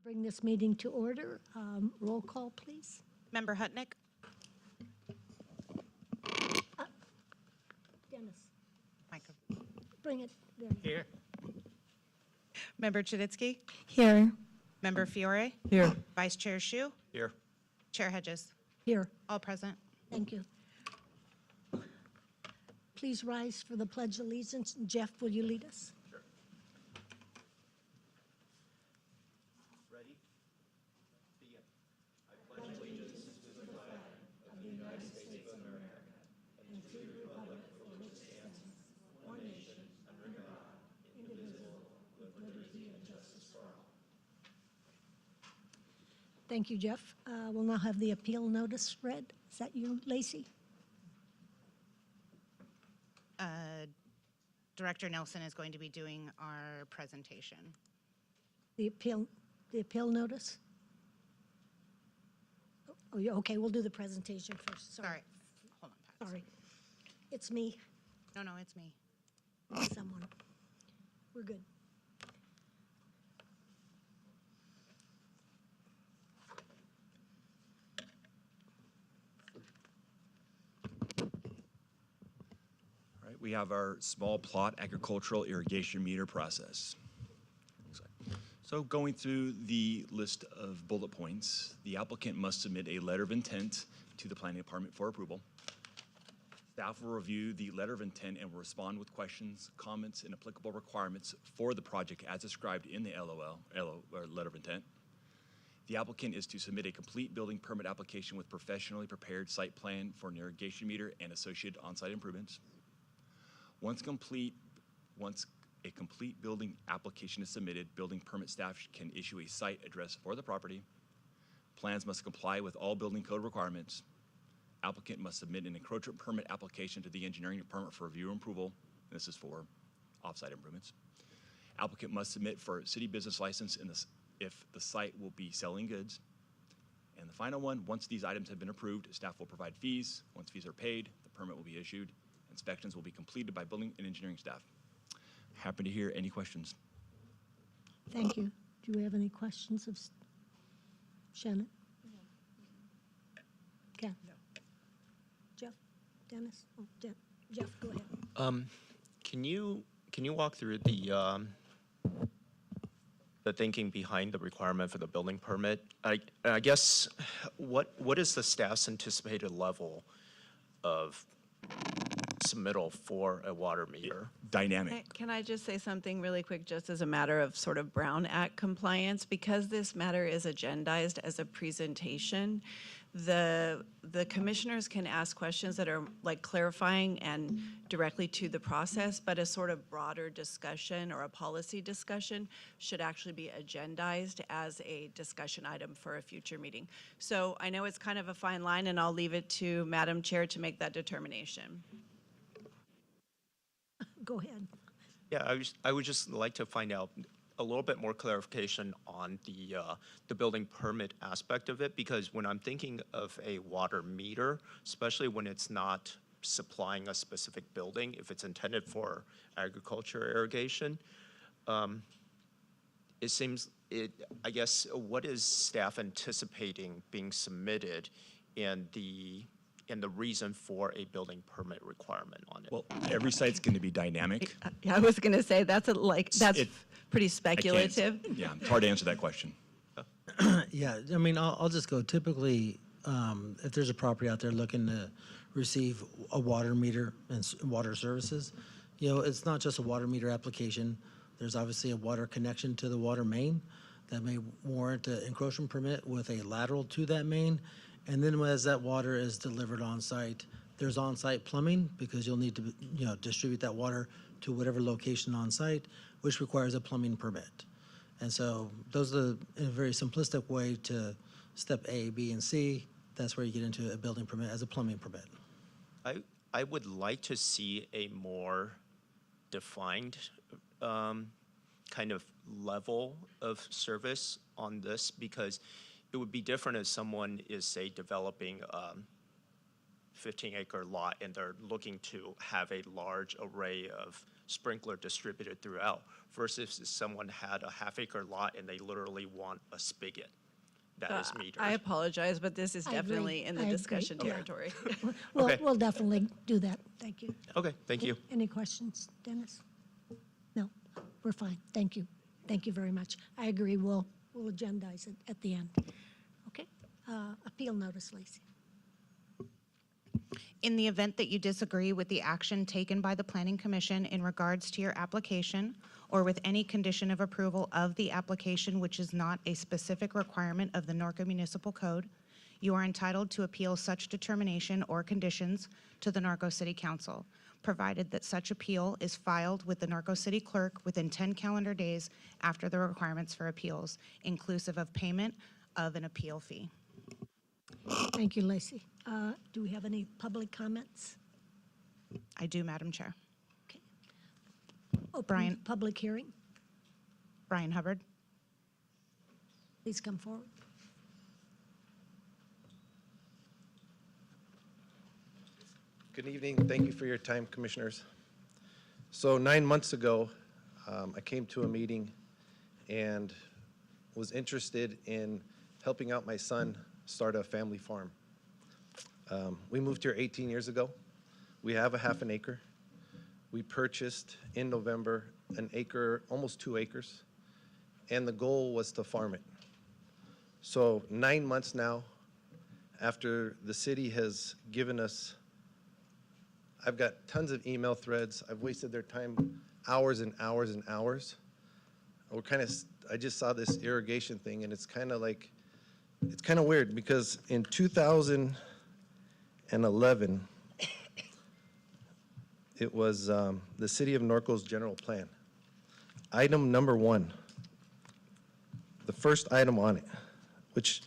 Bring this meeting to order. Roll call, please. Member Hutnick? Dennis, Microphone. bring it there. Here. Member Chuditsky? Here. Member Fiore? Here. Vice Chair Shu? Here. Chair Hedges? Here. All present. Thank you. Please rise for the Pledge of Allegiance. Jeff, will you lead us? Sure. Ready? Begin. I pledge allegiance to the flag of the United States of America and to the republic for which it stands, one nation, under God, indivisible, with liberty and justice for all. Thank you, Jeff. We'll now have the appeal notice read. Is that you, Lacey? Director Nelson is going to be doing our presentation. The appeal notice? Oh, yeah, okay, we'll do the presentation first. Sorry. Hold on, Pat. Sorry. It's me, No, it's me. someone. We're good. All right, we have our small plot agricultural irrigation meter process. So going through the list of bullet points, the applicant must submit a letter of intent to the planning department for approval. Staff will review the letter of intent and will respond with questions, comments, and applicable requirements for the project as described in the LOL, or letter of intent. The applicant is to submit a complete building permit application with professionally prepared site plan for an irrigation meter and associated on-site improvements. Once a complete building application is submitted, building permit staff can issue a site address for the property. Plans must comply with all building code requirements. Applicant must submit an encroachment permit application to the engineering department for review and approval. This is for off-site improvements. Applicant must submit for city business license if the site will be selling goods. And the final one, once these items have been approved, staff will provide fees. Once fees are paid, the permit will be issued. Inspections will be completed by building and engineering staff. Happy to hear any questions. Thank you. Do we have any questions of Shannon? Ken? No. Jeff? Dennis? Oh, Jeff, go ahead. Can you walk through the thinking behind the requirement for the building permit? I guess what is the staff's anticipated level of submittal for a water meter? Dynamic. Can I just say something really quick, just as a matter of sort of Brown Act compliance? Because this matter is agendized as a presentation, the commissioners can ask questions that are like clarifying and directly to the process, but a sort of broader discussion or a policy discussion should actually be agendized as a discussion item for a future meeting. So I know it's kind of a fine line, and I'll leave it to Madam Chair to make that determination. Go ahead. Yeah, I would just like to find out a little bit more clarification on the building permit aspect of it, because when I'm thinking of a water meter, especially when it's not supplying a specific building, if it's intended for agriculture irrigation, it seems I guess what is staff anticipating being submitted and the reason for a building permit requirement on it? Well, every site's going to be dynamic. I was going to say that's pretty speculative. Yeah, it's hard to answer that question. Yeah, I mean, I'll just go. Typically, if there's a property out there looking to receive a water meter and water services, it's not just a water meter application. There's obviously a water connection to the water main that may warrant an encroachment permit with a lateral to that main. And then as that water is delivered on site, there's on-site plumbing, because you'll need to, distribute that water to whatever location on site, which requires a plumbing permit. And so those are, in a very simplistic way, to step A, B, and C. That's where you get into a building permit as a plumbing permit. I would like to see a more defined kind of level of service on this, because it would be different if someone is, say, developing 15-acre lot and they're looking to have a large array of sprinkler distributed throughout, versus if someone had a half-acre lot and they literally want a spigot that is metered. I apologize, but this is I agree. definitely in the I agree. discussion Yeah. territory. Okay. We'll definitely do that. Thank you. Okay, thank you. Any questions, Dennis? No, we're fine. Thank you. Thank you very much. I agree. We'll agendize it at the end. Okay. Appeal notice, Lacey. In the event that you disagree with the action taken by the Planning Commission in regards to your application, or with any condition of approval of the application which is not a specific requirement of the Norco Municipal Code, you are entitled to appeal such determination or conditions to the Norco City Council, provided that such appeal is filed with the Norco City Clerk within 10 calendar days after the requirements for appeals, inclusive of payment of an appeal fee. Thank you, Lacey. Do we have any public comments? I do, Madam Chair. Okay. Open Brian. public hearing. Brian Hubbard. Please come forward. Good evening. Thank you for your time, Commissioners. So 9 months ago, I came to a meeting and was interested in helping out my son start a family farm. We moved here 18 years ago. We have a half an acre. We purchased in November an acre, almost 2 acres, and the goal was to farm it. So 9 months now, after the city has given us, I've got tons of email threads. I've wasted their time hours and hours and hours. I just saw this irrigation thing, and it's kind of like, it's kind of weird because in 2011, it was the City of Norco's general plan. Item number 1, the first item on it, which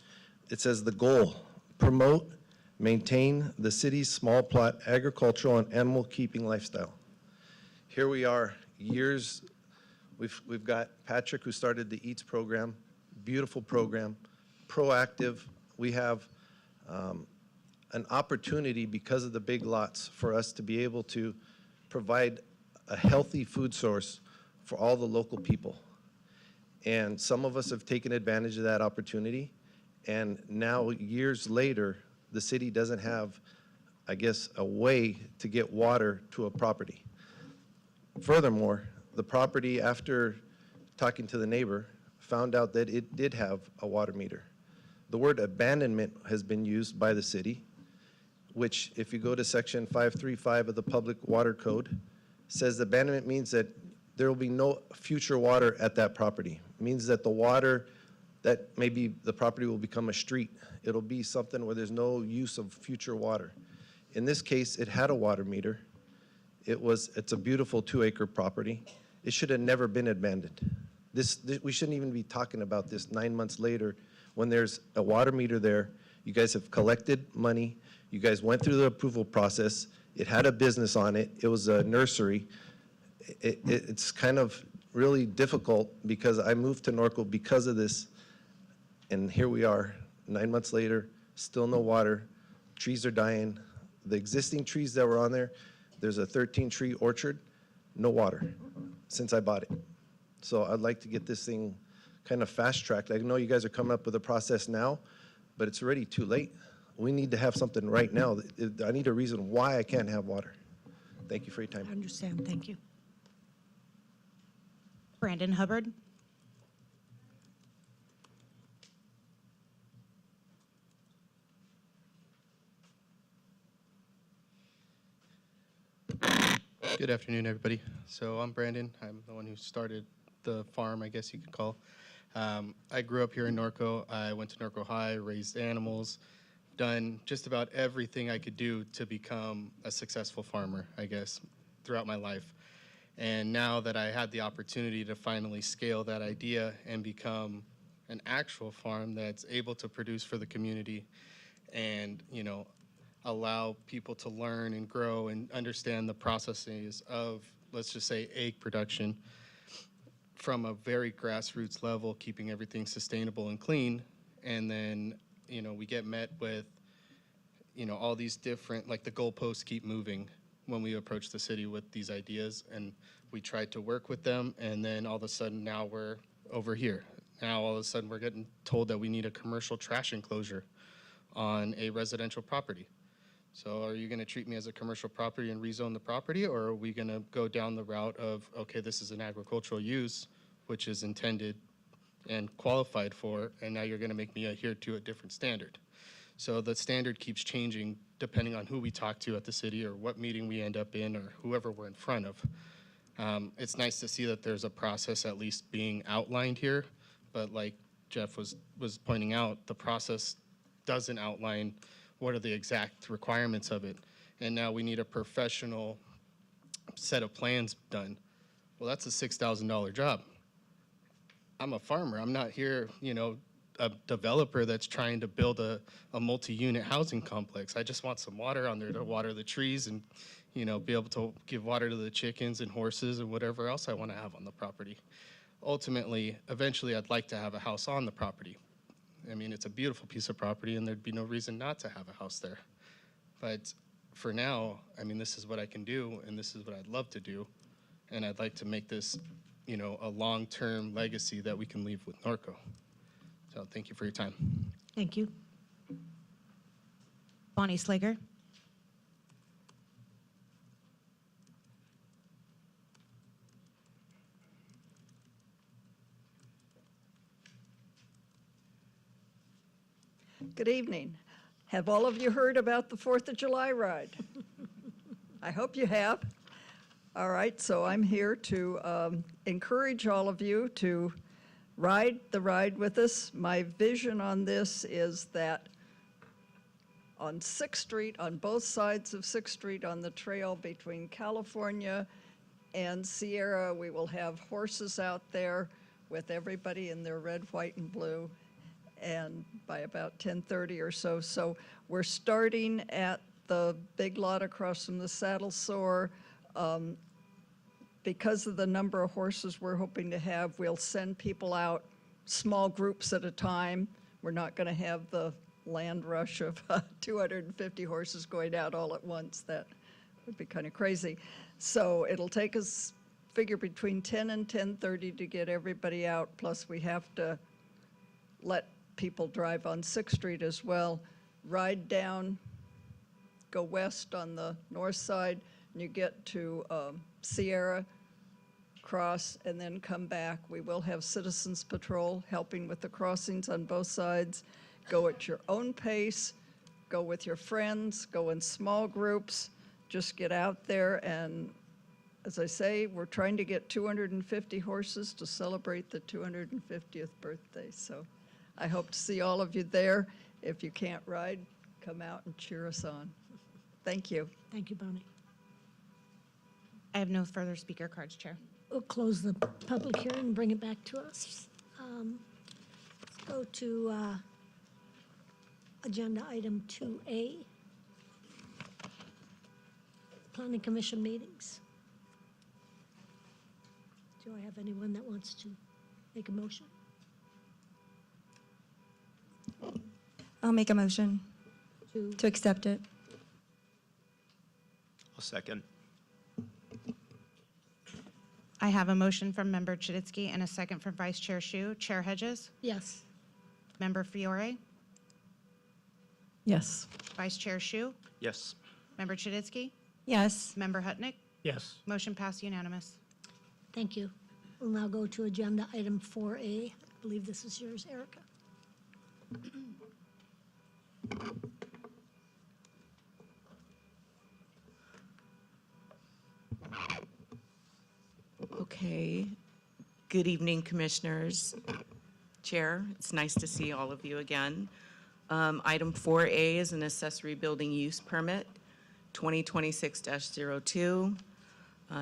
it says the goal, promote, maintain the city's small plot agricultural and animal keeping lifestyle. Here we are, years, we've got Patrick who started the EATS program, beautiful program, proactive. We have an opportunity because of the big lots for us to be able to provide a healthy food source for all the local people. And some of us have taken advantage of that opportunity. And now, years later, the city doesn't have, I guess, a way to get water to a property. Furthermore, the property, after talking to the neighbor, found out that it did have a water meter. The word abandonment has been used by the city, which, if you go to section 535 of the Public Water Code, says abandonment means that there will be no future water at that property. It means that the water, that maybe the property will become a street. It'll be something where there's no use of future water. In this case, it had a water meter. It's a beautiful 2-acre property. It should have never been abandoned. We shouldn't even be talking about this 9 months later when there's a water meter there. You guys have collected money. You guys went through the approval process. It had a business on it. It was a nursery. It's kind of really difficult because I moved to Norco because of this. And here we are, 9 months later, still no water. Trees are dying. The existing trees that were on there, there's a 13-tree orchard, no water since I bought it. So I'd like to get this thing kind of fast-tracked. I know you guys are coming up with a process now, but it's already too late. We need to have something right now. I need a reason why I can't have water. Thank you for your time. I understand. Thank you. Brandon Hubbard. Good afternoon, everybody. So I'm Brandon. I'm the one who started the farm, I guess you could call. I grew up here in Norco. I went to Norco High, raised animals, done just about everything I could do to become a successful farmer, I guess, throughout my life. And now that I had the opportunity to finally scale that idea and become an actual farm that's able to produce for the community and, you know, allow people to learn and grow and understand the processes of, let's just say, egg production from a very grassroots level, keeping everything sustainable and clean. And then, you know, we get met with all these different, like the goalposts keep moving when we approach the city with these ideas, and we tried to work with them, and then all of a sudden now we're over here. Now all of a sudden we're getting told that we need a commercial trash enclosure on a residential property. So are you going to treat me as a commercial property and rezone the property, or are we going to go down the route of, okay, this is an agricultural use, which is intended and qualified for, and now you're going to make me adhere to a different standard? So the standard keeps changing depending on who we talk to at the city or what meeting we end up in or whoever we're in front of. It's nice to see that there's a process at least being outlined here, but like Jeff was pointing out, the process doesn't outline what are the exact requirements of it. And now we need a professional set of plans done. Well, that's a $6,000 job. I'm a farmer. I'm not here, a developer that's trying to build a multi-unit housing complex. I just want some water on there to water the trees and, be able to give water to the chickens and horses and whatever else I want to have on the property. Ultimately, eventually, I'd like to have a house on the property. I mean, it's a beautiful piece of property, and thered be no reason not to have a house there. But for now, I mean, this is what I can do, and this is what I'd love to do. And I'd like to make this, a long-term legacy that we can leave with Norco. So thank you for your time. Thank you. Bonnie Slager. Good evening. Have all of you heard about the 4th of July ride? I hope you have. All right, so I'm here to encourage all of you to ride the ride with us. My vision on this is that on 6th Street, on both sides of 6th Street on the trail between California and Sierra, we will have horses out there with everybody in their red, white, and blue, and by about 10:30 or so. So we're starting at the big lot across from the saddle sore. Because of the number of horses we're hoping to have, we'll send people out small groups at a time. We're not going to have the land rush of 250 horses going out all at once. That would be kind of crazy. So it'll take us, figure, between 10 and 10:30 to get everybody out. Plus we have to let people drive on 6th Street as well. Ride down, go west on the north side, and you get to Sierra, cross, and then come back. We will have Citizens Patrol helping with the crossings on both sides. Go at your own pace, go with your friends, go in small groups, just get out there. And as I say, we're trying to get 250 horses to celebrate the 250th birthday. So I hope to see all of you there. If you can't ride, come out and cheer us on. Thank you. Thank you, Bonnie. I have no further speaker cards, Chair. We'll close the public hearing and bring it back to us. Let's go to agenda item 2A, Planning Commission meetings. Do I have anyone that wants to make a motion? I'll make a motion To to accept it. I'll second. I have a motion from Member Chuditsky and a second from Vice Chair Shu. Chair Hedges, Yes. Member Fiore, Yes. Vice Chair Shu, Yes. Member Chuditsky, Yes. Member Hutnick. Yes. Motion passed unanimous. Thank you. We'll now go to agenda item 4A. I believe this is yours, Erica. Okay. Good evening, Commissioners. Chair, it's nice to see all of you again. Item 4A is an accessory building use permit, 2026-02.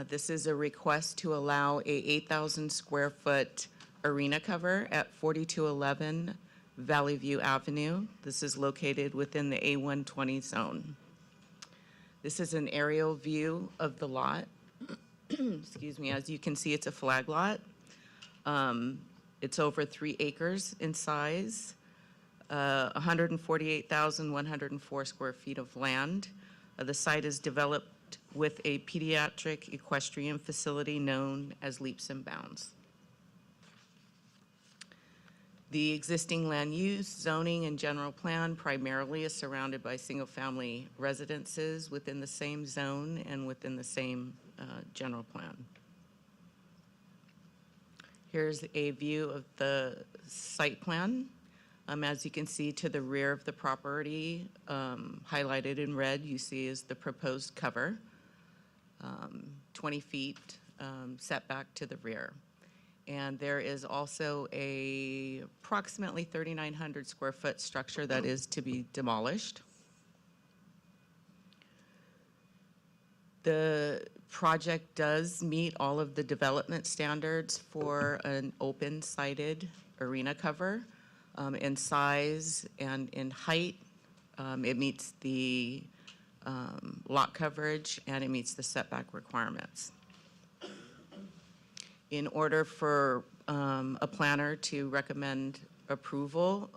This is a request to allow a 8,000 square foot arena cover at 4211 Valley View Avenue. This is located within the A120 zone. This is an aerial view of the lot. Excuse me, as you can see, it's a flag lot. It's over 3 acres in size. 148,104 square feet of land. The site is developed with a pediatric equestrian facility known as Leaps and Bounds. The existing land use, zoning, and general plan primarily is surrounded by single-family residences within the same zone and within the same general plan. Here's a view of the site plan. As you can see to the rear of the property, highlighted in red, you see is the proposed cover, 20 feet setback to the rear. And there is also a approximately 3,900 square foot structure that is to be demolished. The project does meet all of the development standards for an open-sided arena cover. In size and in height, it meets the lot coverage and it meets the setback requirements. In order for a planner to recommend approval,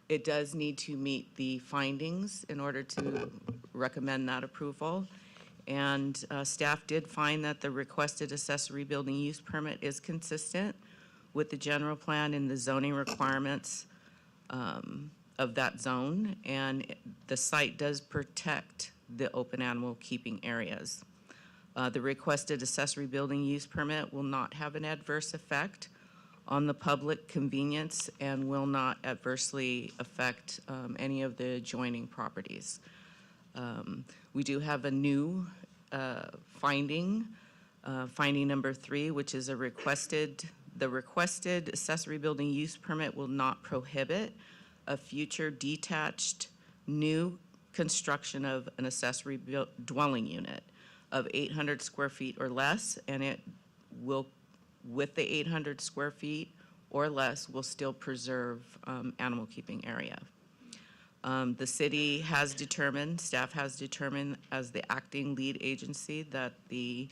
it does need to meet the findings in order to recommend that approval. And staff did find that the requested accessory building use permit is consistent with the general plan and the zoning requirements of that zone. And the site does protect the open animal keeping areas. The requested accessory building use permit will not have an adverse effect on the public convenience and will not adversely affect any of the adjoining properties. We do have a new finding, finding number 3, which is the requested accessory building use permit will not prohibit a future detached new construction of an accessory dwelling unit of 800 square feet or less, and it will, with the 800 square feet or less, will still preserve animal keeping area. The city has determined, staff has determined as the acting lead agency that the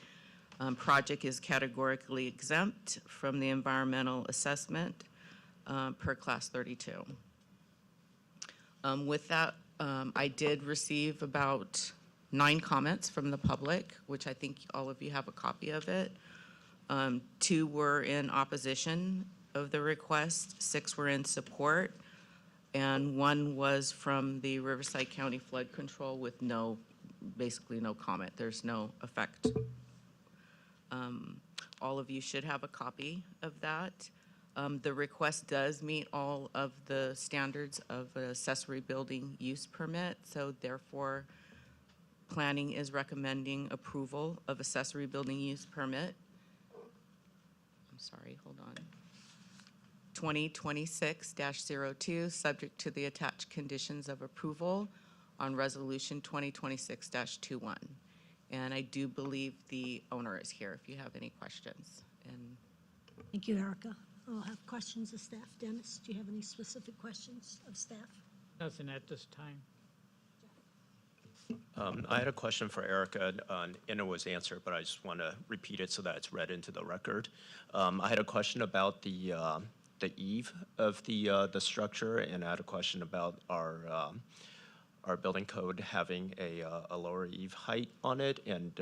project is categorically exempt from the environmental assessment per class 32. With that, I did receive about 9 comments from the public, which I think all of you have a copy of it. 2 were in opposition of the request, 6 were in support, and 1 was from the Riverside County Flood Control with basically no comment. There's no effect. All of you should have a copy of that. The request does meet all of the standards of an accessory building use permit, so therefore, planning is recommending approval of accessory building use permit. I'm sorry, hold on. 2026-02, subject to the attached conditions of approval on resolution 2026-21. And I do believe the owner is here if you have any questions. And Thank you, Erica. I'll have questions of staff. Dennis, do you have any specific questions of staff? Nothing at this time. I had a question for Erica, and it was answered, but I just want to repeat it so that it's read into the record. I had a question about the eave of the structure, and I had a question about our building code having a lower eave height on it, and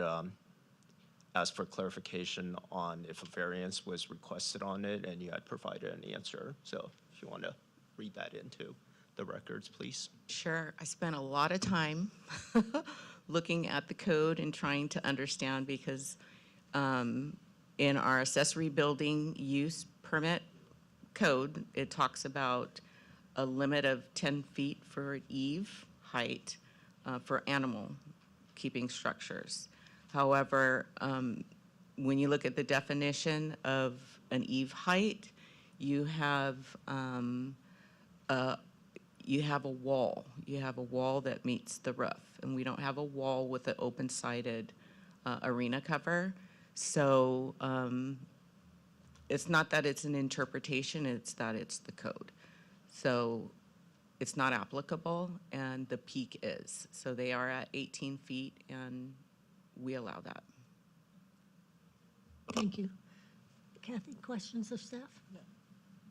asked for clarification on if a variance was requested on it, and you had provided an answer. So if you want to read that into the records, please. sure, I spent a lot of time looking at the code and trying to understand because in our accessory building use permit code, it talks about a limit of 10 feet for eave height for animal keeping structures. However, when you look at the definition of an eave height, you have a wall. You have a wall that meets the roof, and we don't have a wall with an open-sided arena cover. So it's not that it's an interpretation, it's that it's the code. So it's not applicable, and the peak is. So they are at 18 feet, and we allow that. Thank you. Kathy, questions of staff? No.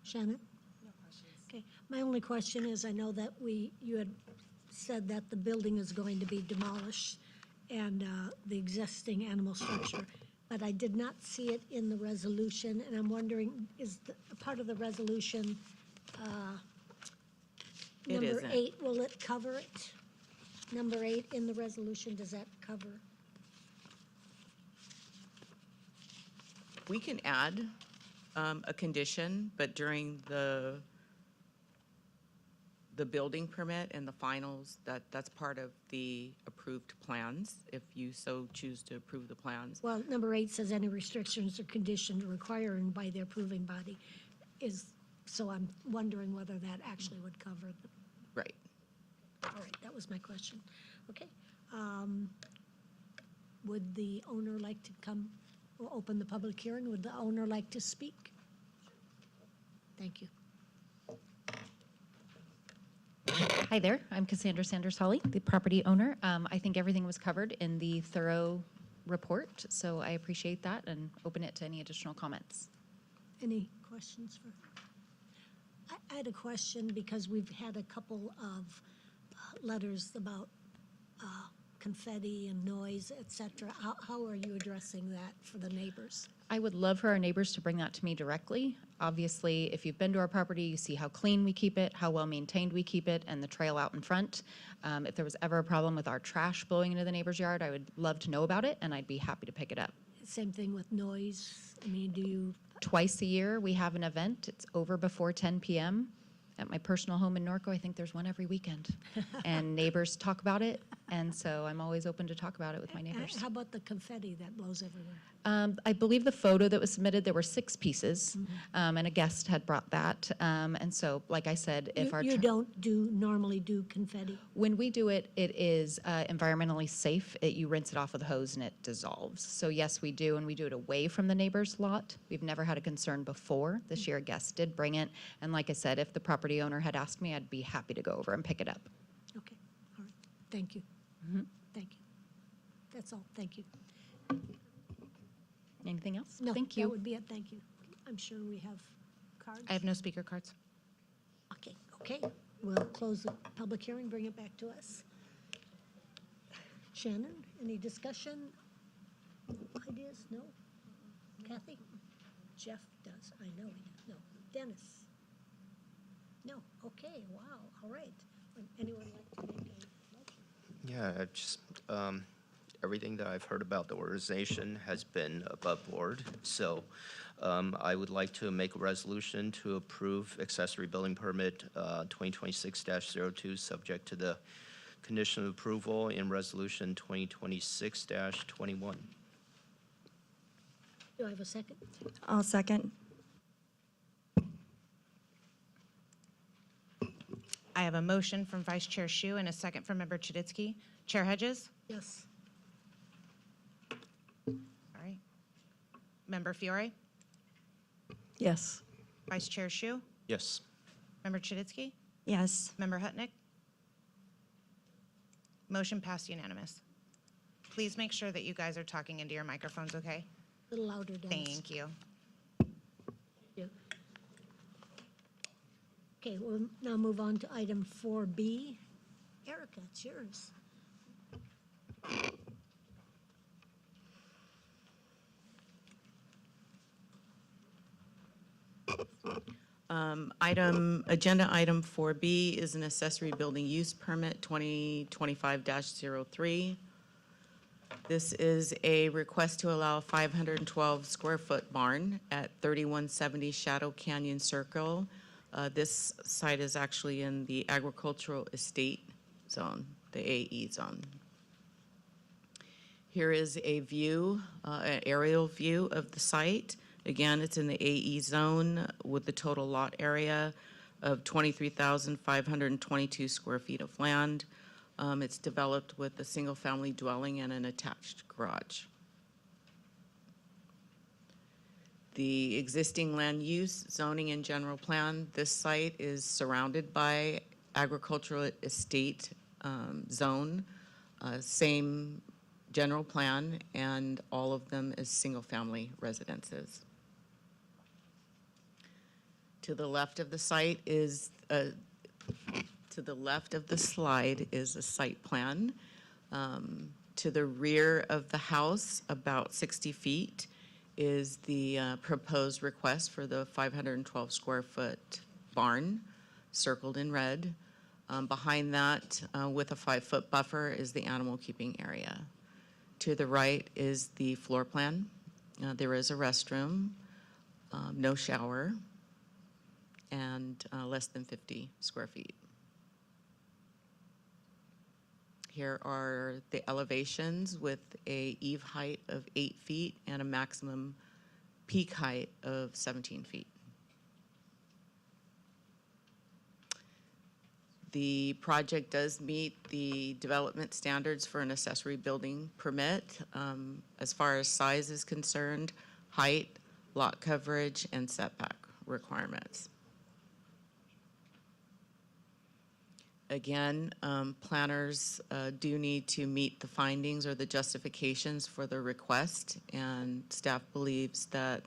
Shannon? No questions. Okay, my only question is, I know that you had said that the building is going to be demolished and the existing animal structure, but I did not see it in the resolution, and I'm wondering, is a part of the resolution It number isn't. 8, will it cover it? Number 8 in the resolution, does that cover? We can add a condition, but during the building permit and the finals, that's part of the approved plans, if you so choose to approve the plans. Well, number 8 says any restrictions or conditions requiring by the approving body so I'm wondering whether that actually would cover the. Right. All right, that was my question. Okay. Would the owner like to come, we'll open the public hearing. Would the owner like to speak? Thank you. Hi there, I'm Cassandra Sanders-Hawley, the property owner. I think everything was covered in the thorough report, so I appreciate that and open it to any additional comments. Any questions for? I had a question because we've had a couple of letters about confetti and noise, et cetera. How are you addressing that for the neighbors? I would love for our neighbors to bring that to me directly. Obviously, if you've been to our property, you see how clean we keep it, how well maintained we keep it, and the trail out in front. If there was ever a problem with our trash blowing into the neighbor's yard, I would love to know about it, and I'd be happy to pick it up. Same thing with noise. I mean, do you? Twice a year, we have an event. It's over before 10 p.m. At my personal home in Norco, I think there's one every weekend. And neighbors talk about it, and so I'm always open to talk about it with my neighbors. How about the confetti that blows everywhere? I believe the photo that was submitted, there were 6 pieces, and a guest had brought that. And so, like I said, if our You don't normally do confetti? when we do it, it is environmentally safe. You rinse it off with a hose and it dissolves. So yes, we do, and we do it away from the neighbor's lot. We've never had a concern before. This year, a guest did bring it, and like I said, if the property owner had asked me, I'd be happy to go over and pick it up. Okay, all right. Thank you. Thank you. That's all. Thank you. Anything else? No, Thank you. that would be it. Thank you. I'm sure we have cards. I have no speaker cards. Okay. We'll close the public hearing, bring it back to us. Shannon, any discussion, ideas? No? Kathy? Jeff does. I know he does. No. Dennis? No. Okay, wow, all right. Would anyone like to make a motion? Yeah, just, everything that I've heard about the organization has been above board. So I would like to make a resolution to approve accessory building permit 2026-02, subject to the condition of approval in resolution 2026-21. Do I have a second? I'll second. I have a motion from Vice Chair Shu and a second from Member Chuditsky. Chair Hedges? Yes. All right. Member Fiore? Yes. Vice Chair Shu? Yes. Member Chuditsky? Yes. Member Hutnick? Motion passed unanimous. Please make sure that you guys are talking into your microphones, okay? A little louder, Dennis. Thank you. Yeah. Okay, we'll now move on to item 4B. Erica, it's yours. Agenda item 4B is an accessory building use permit 2025-03. This is a request to allow a 512 square foot barn at 3170 Shadow Canyon Circle. This site is actually in the agricultural estate zone, the AE zone. Here is a view, an aerial view of the site. Again, it's in the AE zone with the total lot area of 23,522 square feet of land. It's developed with a single-family dwelling and an attached garage. The existing land use, zoning, and general plan, this site is surrounded by agricultural estate zone, same general plan, and all of them is single-family residences. To the left of the site is, to the left of the slide is a site plan. To the rear of the house, about 60 feet, is the proposed request for the 512 square foot barn, circled in red. Behind that, with a 5-foot buffer, is the animal keeping area. To the right is the floor plan. There is a restroom, no shower, and less than 50 square feet. Here are the elevations with a eave height of 8 feet and a maximum peak height of 17 feet. The project does meet the development standards for an accessory building permit as far as size is concerned, height, lot coverage, and setback requirements. Again, planners do need to meet the findings or the justifications for the request, and staff believes that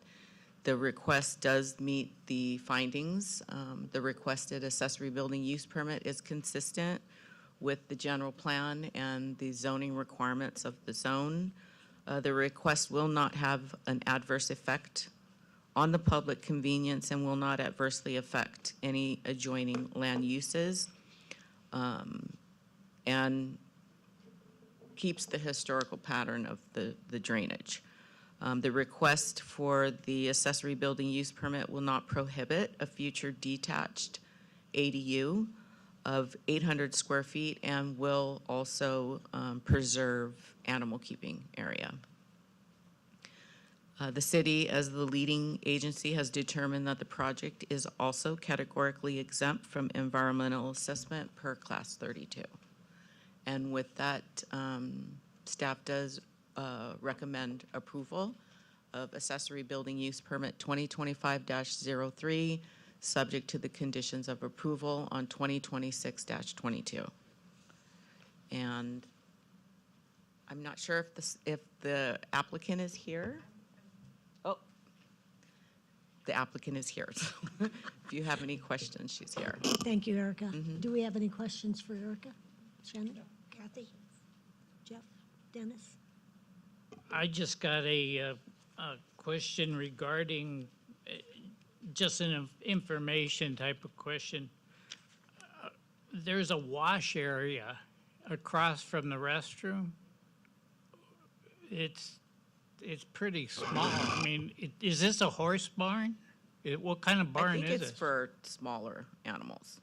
the request does meet the findings. The requested accessory building use permit is consistent with the general plan and the zoning requirements of the zone. The request will not have an adverse effect on the public convenience and will not adversely affect any adjoining land uses, and keeps the historical pattern of the drainage. The request for the accessory building use permit will not prohibit a future detached ADU of 800 square feet and will also preserve animal keeping area. The city, as the leading agency, has determined that the project is also categorically exempt from environmental assessment per Class 32. And with that, staff does recommend approval of accessory building use permit 2025-03, subject to the conditions of approval on 2026-22. And I'm not sure if the applicant is here. Oh, the applicant is here. So if you have any questions, she's here. Thank you, Erica. Do we have any questions for Erica? Shannon, Kathy, Jeff, Dennis? I just got a question regarding just an information type of question. There's a wash area across from the restroom. It's pretty small. I mean, is this a horse barn? What kind of barn is it? I think it's for smaller animals.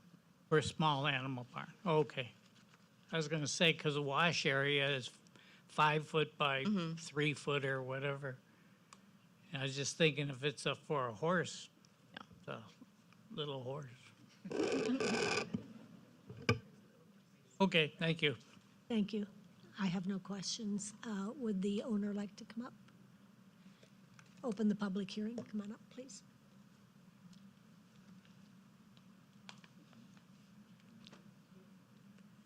For a small animal barn. Okay. I was going to say, because the wash area is 5 foot by 3 foot or whatever. And I was just thinking if it's for a horse, it's a little horse. Okay, thank you. Thank you. I have no questions. Would the owner like to come up? Open the public hearing. Come on up, please.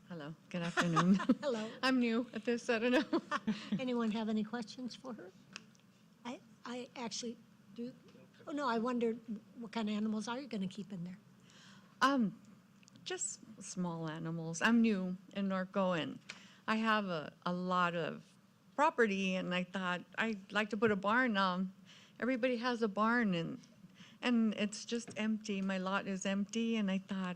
Hello, good afternoon. Hello. I'm new at this, I don't know. Anyone have any questions for her? I actually do. Oh, no, I wondered what kind of animals are you going to keep in there? Just small animals. I'm new in Norco and I have a lot of property and I thought I'd like to put a barn. Everybody has a barn and it's just empty. My lot is empty and I thought,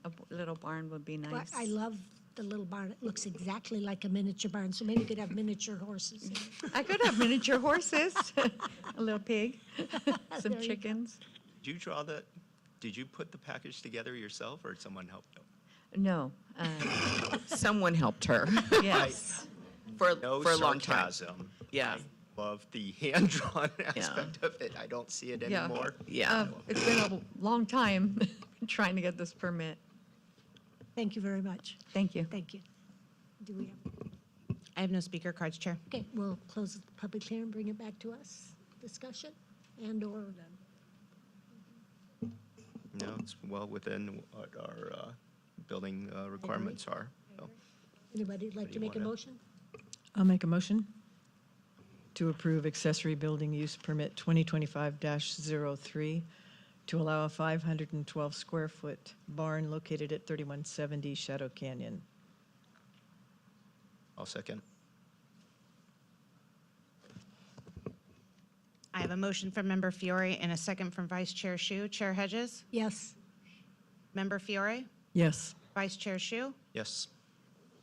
a little barn would be Well, nice. I love the little barn. It looks exactly like a miniature barn, so maybe you could have miniature horses in it. I could have miniature horses, a little pig, some There you go. chickens. Did you draw that? Did you put the package together yourself or did someone help you? No, Someone helped her yes. for No a long time. sarcasm. Yeah. I love the hand-drawn aspect of it. I don't see it Yeah. anymore. Yeah. It's been a long time trying to get this permit. Thank you very much. Thank you. Thank you. Do we have, I have no speaker cards, Chair. okay, we'll close the public hearing, bring it back to us. Discussion and/or No, it's well within what our building requirements are. So, anybody like to do you make a wanna- motion? I'll make a motion to approve accessory building use permit 2025-03 to allow a 512 square foot barn located at 3170 Shadow Canyon. I'll second. I have a motion from Member Fiore and a second from Vice Chair Shu. Chair Hedges? Yes. Member Fiore? Yes. Vice Chair Shu? Yes.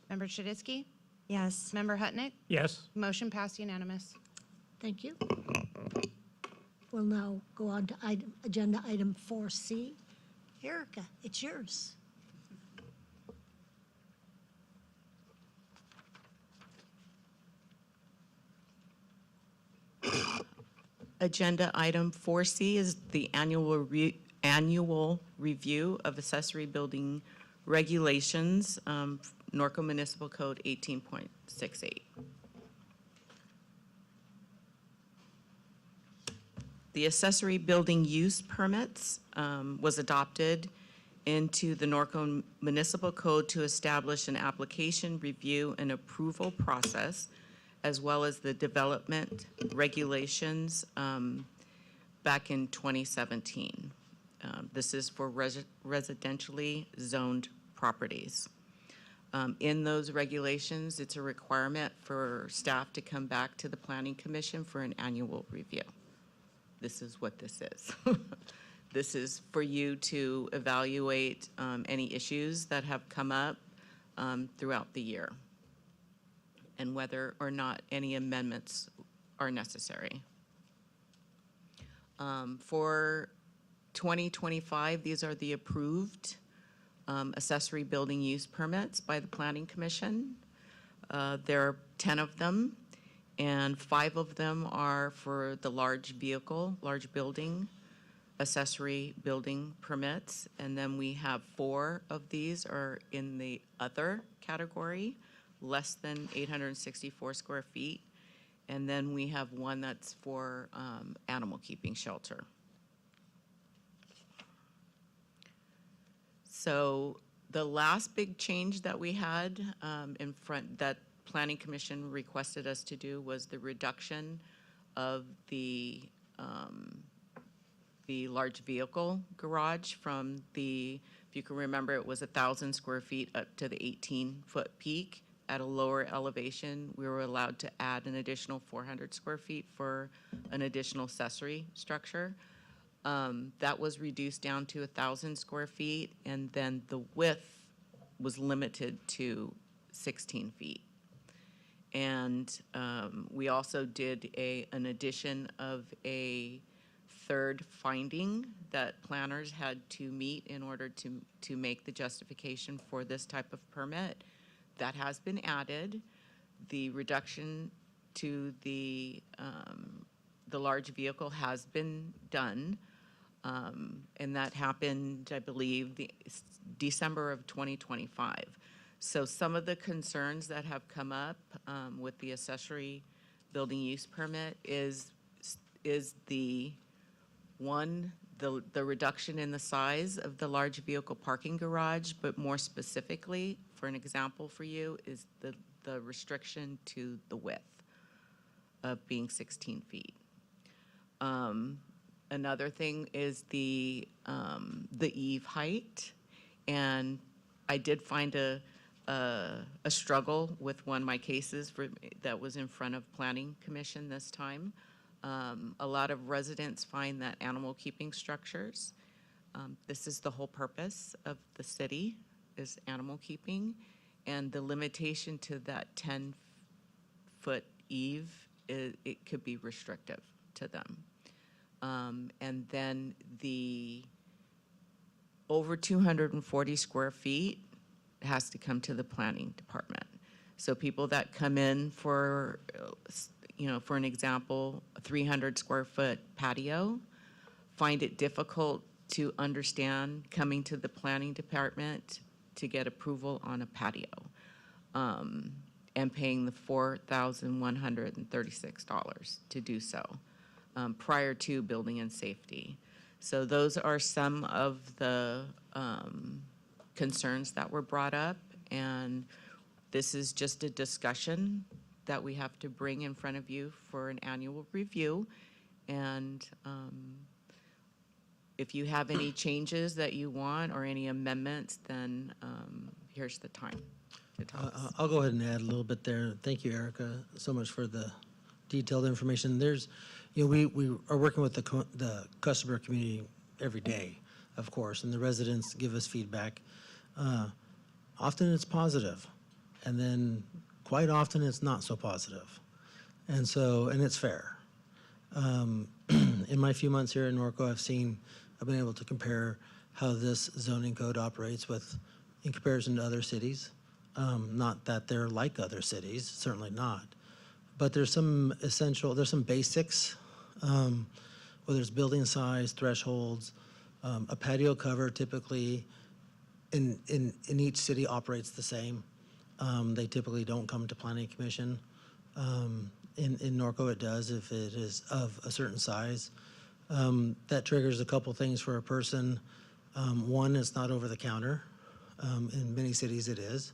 Member Chuditsky? Yes. Member Hutnick? Yes. Motion passed unanimous. Thank you. We'll now go on to agenda item 4C. Erica, it's yours. Agenda item 4C is the annual review of accessory building regulations, Norco Municipal Code 18.68. The accessory building use permits was adopted into the Norco Municipal Code to establish an application, review, and approval process, as well as the development regulations back in 2017. This is for residentially zoned properties. In those regulations, it's a requirement for staff to come back to the Planning Commission for an annual review. This is what this is. This is for you to evaluate any issues that have come up throughout the year and whether or not any amendments are necessary. For 2025, these are the approved accessory building use permits by the Planning Commission. There are 10 of them, and 5 of them are for the large building, accessory building permits. And then we have 4 of these are in the other category, less than 864 square feet. And then we have 1 that's for animal keeping shelter. So the last big change that we had that Planning Commission requested us to do was the reduction of the large vehicle garage from if you can remember, it was 1,000 square feet up to the 18-foot peak. At a lower elevation, we were allowed to add an additional 400 square feet for an additional accessory structure. That was reduced down to 1,000 square feet, and then the width was limited to 16 feet. And we also did an addition of a third finding that planners had to meet in order to make the justification for this type of permit. That has been added. The reduction to the large vehicle has been done. And that happened, I believe, December of 2025. So some of the concerns that have come up with the accessory building use permit is the reduction in the size of the large vehicle parking garage, but more specifically, for an example for you, is the restriction to the width of being 16 feet. Another thing is the eave height, and I did find a struggle with one of my cases that was in front of Planning Commission this time. A lot of residents find that animal keeping structures, this is the whole purpose of the city, is animal keeping, and the limitation to that 10-foot eave, it could be restrictive to them. And then the over 240 square feet has to come to the planning department. So people that come in for, for an example, a 300 square foot patio, find it difficult to understand coming to the planning department to get approval on a patio, and paying the $4,136 to do so, prior to building and safety. So those are some of the concerns that were brought up, and this is just a discussion that we have to bring in front of you for an annual review. And if you have any changes that you want or any amendments, then here's the time to tell us. I'll go ahead and add a little bit there. Thank you, Erica, so much for the detailed information. There's, we are working with the customer community every day, of course, and the residents give us feedback. Often it's positive, and then quite often it's not so positive. And it's fair. In my few months here in Norco, I've been able to compare how this zoning code operates in comparison to other cities. Not that they're like other cities, certainly not. But there's some basics, whether it's building size, thresholds, a patio cover typically in each city operates the same. They typically don't come to planning commission. In Norco it does if it is of a certain size. That triggers a couple things for a person. One, it's not over the counter. In many cities it is.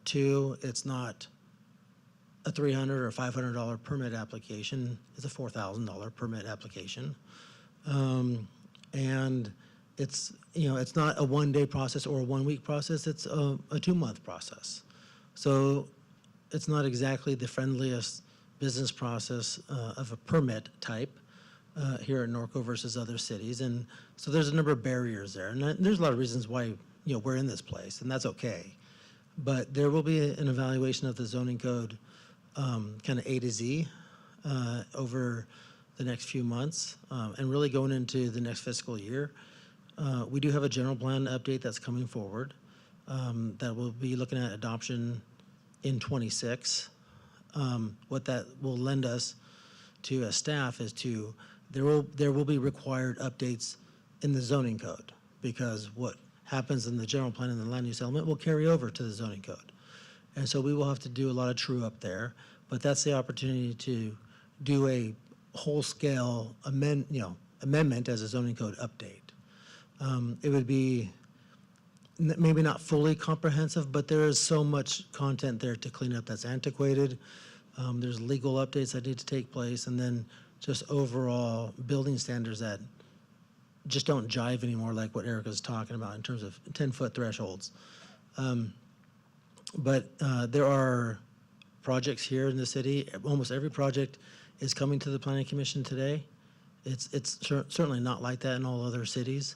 Two, it's not a $300 or $500 permit application. It's a $4,000 permit application. And it's not a one-day process or a one-week process. It's a 2-month process. So it's not exactly the friendliest business process of a permit type here at Norco versus other cities. And so there's a number of barriers there. And there's a lot of reasons why we're in this place, and that's okay. But there will be an evaluation of the zoning code kind of A to Z over the next few months and really going into the next fiscal year. We do have a general plan update that's coming forward that will be looking at adoption in '26. What that will lend us to as staff is there will be required updates in the zoning code, because what happens in the general plan and the land use element will carry over to the zoning code. And so we will have to do a lot of true up there, but that's the opportunity to do a whole scale amendment as a zoning code update. It would be maybe not fully comprehensive, but there is so much content there to clean up that's antiquated. There's legal updates that need to take place, and then just overall building standards that just don't jive anymore, like what Erica's talking about in terms of 10-foot thresholds. But there are projects here in the city. Almost every project is coming to the Planning Commission today. It's certainly not like that in all other cities.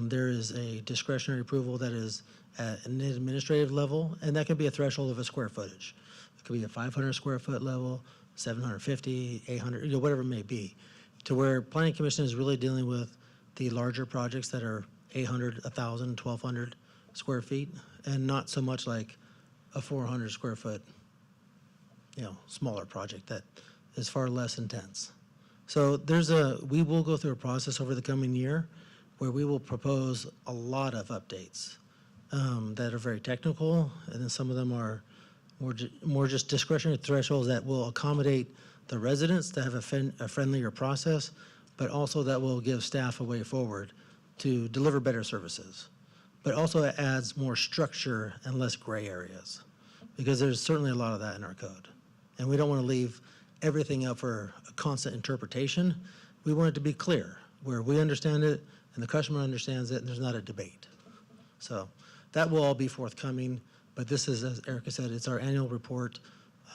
There is a discretionary approval that is at an administrative level, and that can be a threshold of a square footage. It could be a 500 square foot level, 750, 800, whatever it may be, to where Planning Commission is really dealing with the larger projects that are 800, 1,000, 1,200 square feet, and not so much like a 400 square foot, smaller project that is far less intense. So we will go through a process over the coming year where we will propose a lot of updates that are very technical, and then some of them are more just discretionary thresholds that will accommodate the residents to have a friendlier process, but also that will give staff a way forward to deliver better services. But also it adds more structure and less gray areas, because there's certainly a lot of that in our code. And we don't want to leave everything up for a constant interpretation. We want it to be clear, where we understand it and the customer understands it, and there's not a debate. So that will all be forthcoming, but this is, as Erica said, it's our annual report,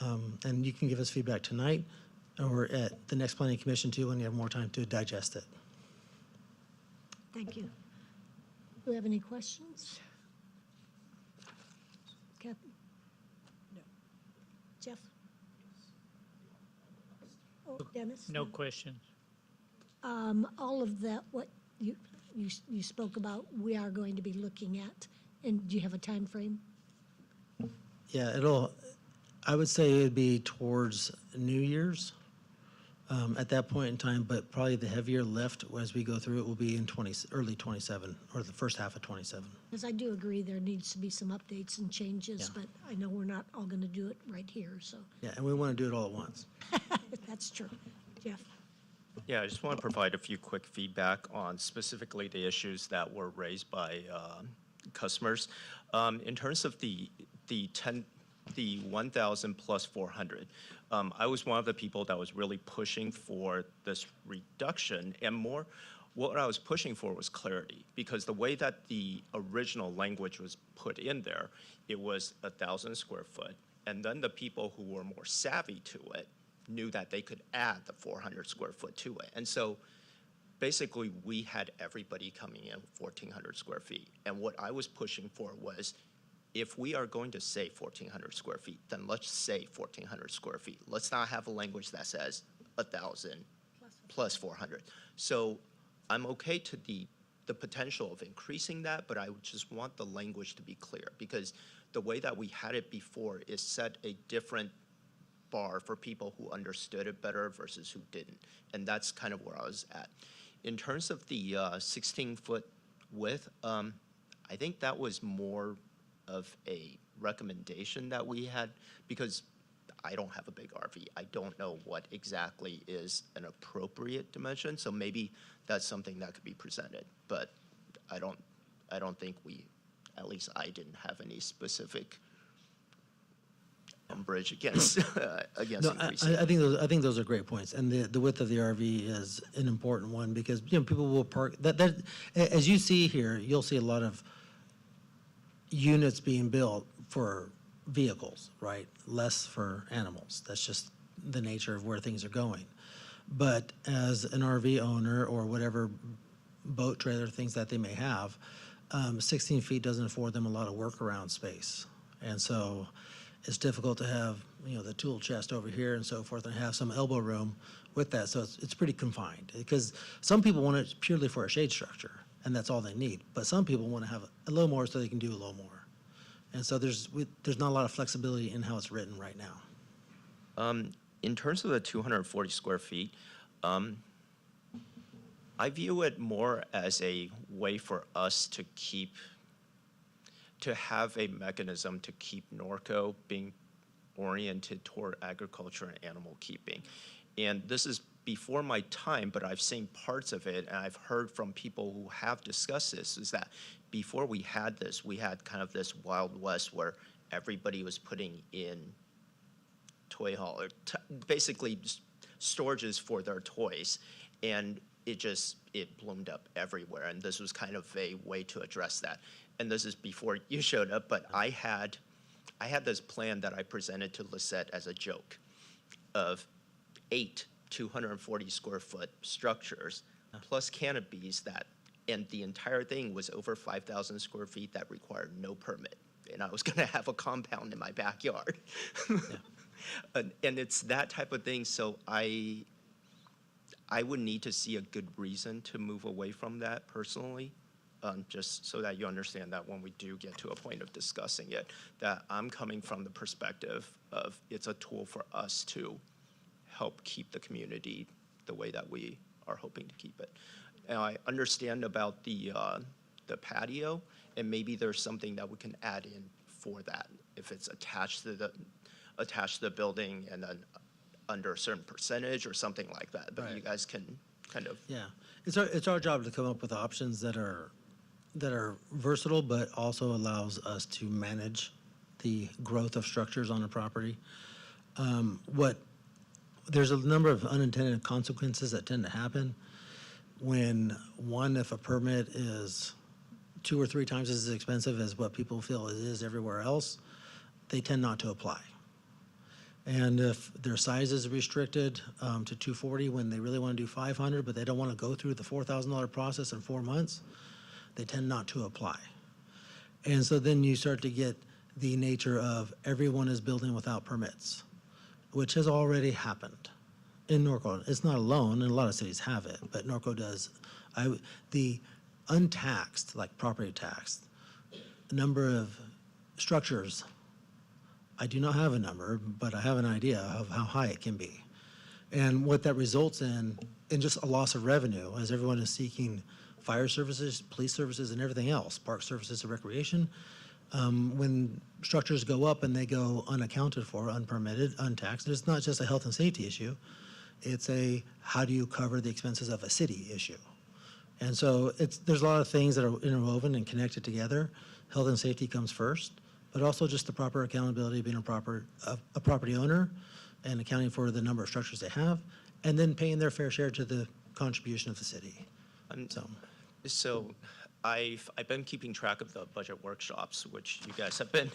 and you can give us feedback tonight or at the next Planning Commission too when you have more time to digest it. Thank you. Do we have any questions? Kathy? No. Jeff? Oh, Dennis? No questions. All of that, what you spoke about, we are going to be looking at, and do you have a time frame? Yeah, I would say it'd be towards New Year's at that point in time, but probably the heavier lift as we go through it will be in early 27 or the first half of 27. Because I do agree there needs to be some updates and changes, Yeah. but I know we're not all going to do it right here, so Yeah, and we want to do it all at once. that's true. Jeff? Yeah, I just want to provide a few quick feedback on specifically the issues that were raised by customers. In terms of the 1,000 plus 400, I was one of the people that was really pushing for this reduction, and more what I was pushing for was clarity, because the way that the original language was put in there, it was 1,000 square foot, and then the people who were more savvy to it knew that they could add the 400 square foot to it. And so basically, we had everybody coming in 1,400 square feet. And what I was pushing for was, if we are going to say 1,400 square feet, then let's say 1,400 square feet. Let's not have a language that says 1,000 plus 400. So I'm okay to the potential of increasing that, but I would just want the language to be clear, because the way that we had it before is set a different bar for people who understood it better versus who didn't. And that's kind of where I was at. In terms of the 16-foot width, I think that was more of a recommendation that we had, because I don't have a big RV. I don't know what exactly is an appropriate dimension, so maybe that's something that could be presented. But I don't think at least I didn't have any specific umbrage against No, increasing. I think those are great points, and the width of the RV is an important one, because, people will park, as you see here, you'll see a lot of units being built for vehicles, right? Less for animals. That's just the nature of where things are going. But as an RV owner, or whatever boat trailer, things that they may have, 16 feet doesn't afford them a lot of workaround space. And so it's difficult to have, the tool chest over here and so forth, and have some elbow room with that. So it's pretty confined, because some people want it purely for a shade structure, and that's all they need. But some people want to have a little more so they can do a little more. And so there's not a lot of flexibility in how it's written right now. In terms of the 240 square feet, I view it more as a way for us to have a mechanism to keep Norco being oriented toward agriculture and animal keeping. And this is before my time, but I've seen parts of it, and I've heard from people who have discussed this, is that before we had this, we had kind of this Wild West where everybody was putting in toy hall, or basically storages for their toys, and it bloomed up everywhere, and this was kind of a way to address that. And this is before you showed up, but I had this plan that I presented to Lisette as a joke of 8 240 square foot structures plus canopies and the entire thing was over 5,000 square feet that required no permit. And I was gonna have a compound in my backyard. And it's that type of thing, so I would need to see a good reason to move away from that personally, just so that you understand that when we do get to a point of discussing it, that I'm coming from the perspective of it's a tool for us to help keep the community the way that we are hoping to keep it. And I understand about the patio, and maybe there's something that we can add in for that, if it's attached to the building and then under a certain percentage or something like that. But you guys can kind of. Yeah, it's our job to come up with options that are versatile, but also allows us to manage the growth of structures on a property. There's a number of unintended consequences that tend to happen when, if a permit is 2 or 3 times as expensive as what people feel it is everywhere else, they tend not to apply. And if their size is restricted to 240 when they really want to do 500, but they don't want to go through the $4,000 process in 4 months, they tend not to apply. And so then you start to get the nature of everyone is building without permits, which has already happened in Norco. It's not alone, and a lot of cities have it, but Norco does. The untaxed, like property tax, number of structures, I do not have a number, but I have an idea of how high it can be. And what that results in just a loss of revenue, as everyone is seeking fire services, police services, and everything else, park services and recreation. When structures go up and they go unaccounted for, unpermitted, untaxed, it's not just a health and safety issue. It's a how do you cover the expenses of a city issue. And so there's a lot of things that are interwoven and connected together. Health and safety comes first, but also just the proper accountability, being a property owner and accounting for the number of structures they have, and then paying their fair share to the contribution of the city. And So, so I've been keeping track of the budget workshops, which you guys have been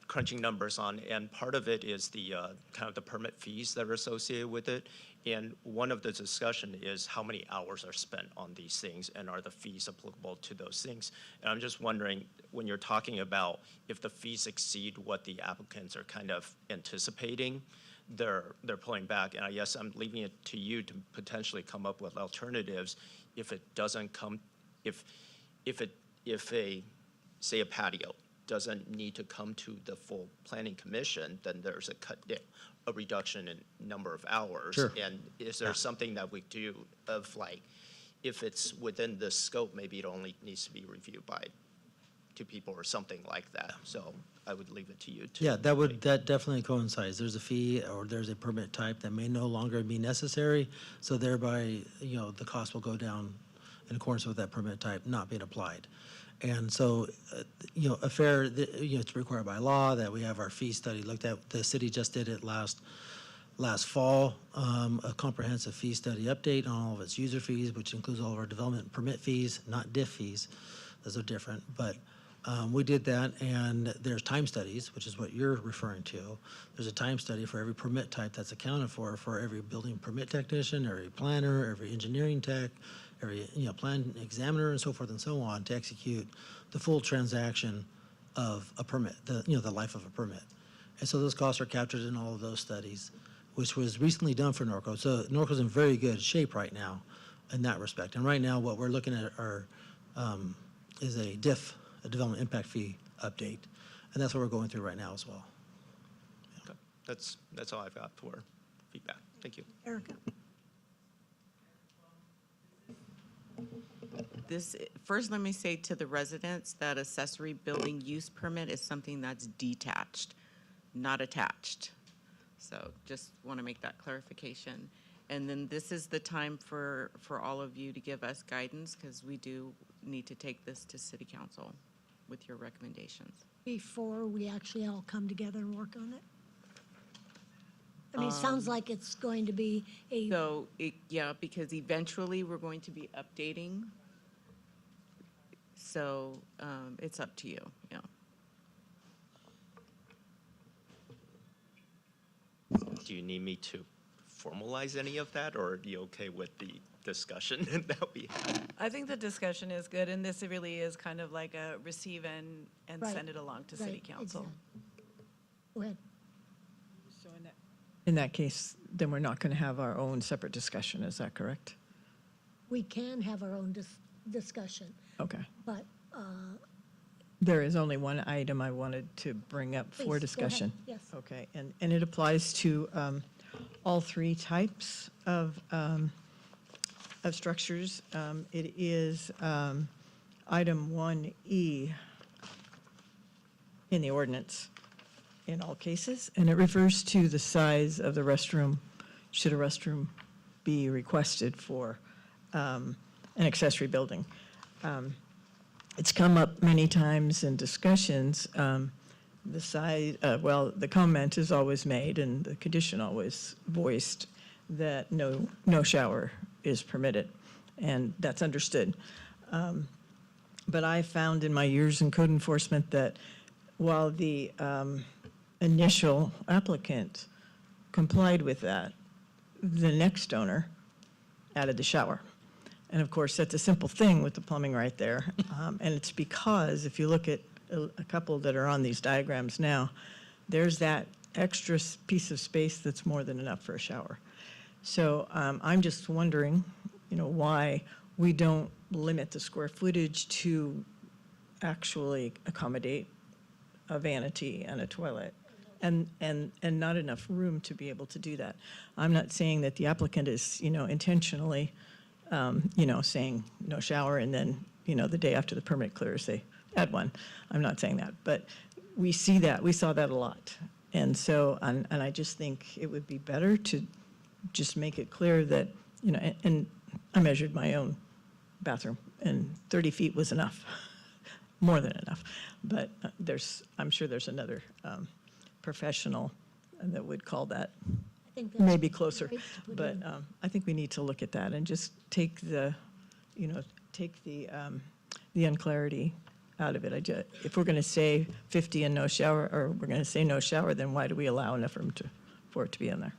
crunching numbers on, and part of it is the kind of the permit fees that are associated with it. And one of the discussion is how many hours are spent on these things, and are the fees applicable to those things? And I'm just wondering, when you're talking about if the fees exceed what the applicants are kind of anticipating, they're pulling back. And I guess I'm leaving it to you to potentially come up with alternatives if it doesn't come, if a, say a patio doesn't need to come to the full planning commission, then there's a reduction in number of hours. Sure. And is there something that we do of like, if it's within the scope, maybe it only needs to be reviewed by 2 people or something like that. So I would leave it to you to. yeah, that definitely coincides. There's a fee or there's a permit type that may no longer be necessary, so thereby, the cost will go down in accordance with that permit type not being applied. And so, a fair, it's required by law that we have our fee study looked at. The city just did it last fall, a comprehensive fee study update on all of its user fees, which includes all of our development permit fees, not diff fees. Those are different, but we did that, and there's time studies, which is what you're referring to. There's a time study for every permit type that's accounted for every building permit technician, every planner, every engineering tech, every plan examiner, and so forth and so on, to execute the full transaction of a permit, the life of a permit. And so those costs are captured in all of those studies, which was recently done for Norco. So Norco's in very good shape right now in that respect. And right now, what we're looking at is a DIF, a development impact fee update, and that's what we're going through right now as well. Okay. That's all I've got for feedback. Thank you. Erica? First, let me say to the residents that accessory building use permit is something that's detached, not attached. So just want to make that clarification. And then this is the time for all of you to give us guidance, because we do need to take this to city council with your recommendations. Before we actually all come together and work on it? I mean, it sounds like it's going to be So, yeah, because eventually we're going to be updating. So it's up to you, yeah. Do you need me to formalize any of that, or are you okay with the discussion that we had? I think the discussion is good, and this really is kind of like a receive and Right. send it along to city Right, council. exactly. Go ahead. So in that case, then we're not going to have our own separate discussion, is that correct? We can have our own discussion, Okay. but There is only one item I wanted to bring up Please, go for ahead. discussion. Yes. Okay, and it applies to all 3 types of structures. It is item 1E in the ordinance in all cases, and it refers to the size of the restroom, should a restroom be requested for an accessory building. It's come up many times in discussions. The size, the comment is always made and the condition always voiced that no shower is permitted, and that's understood. But I found in my years in code enforcement that while the initial applicant complied with that, the next owner added the shower. And of course, that's a simple thing with the plumbing right there. And it's because if you look at a couple that are on these diagrams now, there's that extra piece of space that's more than enough for a shower. So I'm just wondering, why we don't limit the square footage to actually accommodate a vanity and a toilet, and not enough room to be able to do that. I'm not saying that the applicant is, intentionally saying no shower, and then, the day after the permit clears, they add one. I'm not saying that, but we saw that a lot. And so, and I just think it would be better to just make it clear that, and I measured my own bathroom, and 30 feet was enough, more than enough. But I'm sure there's another professional that would call that I think that's maybe closer. great to put But in. I think we need to look at that and just take the, take the unclarity out of it. If we're going to say 50 and no shower, or we're going to say no shower, then why do we allow enough room for it to be in there?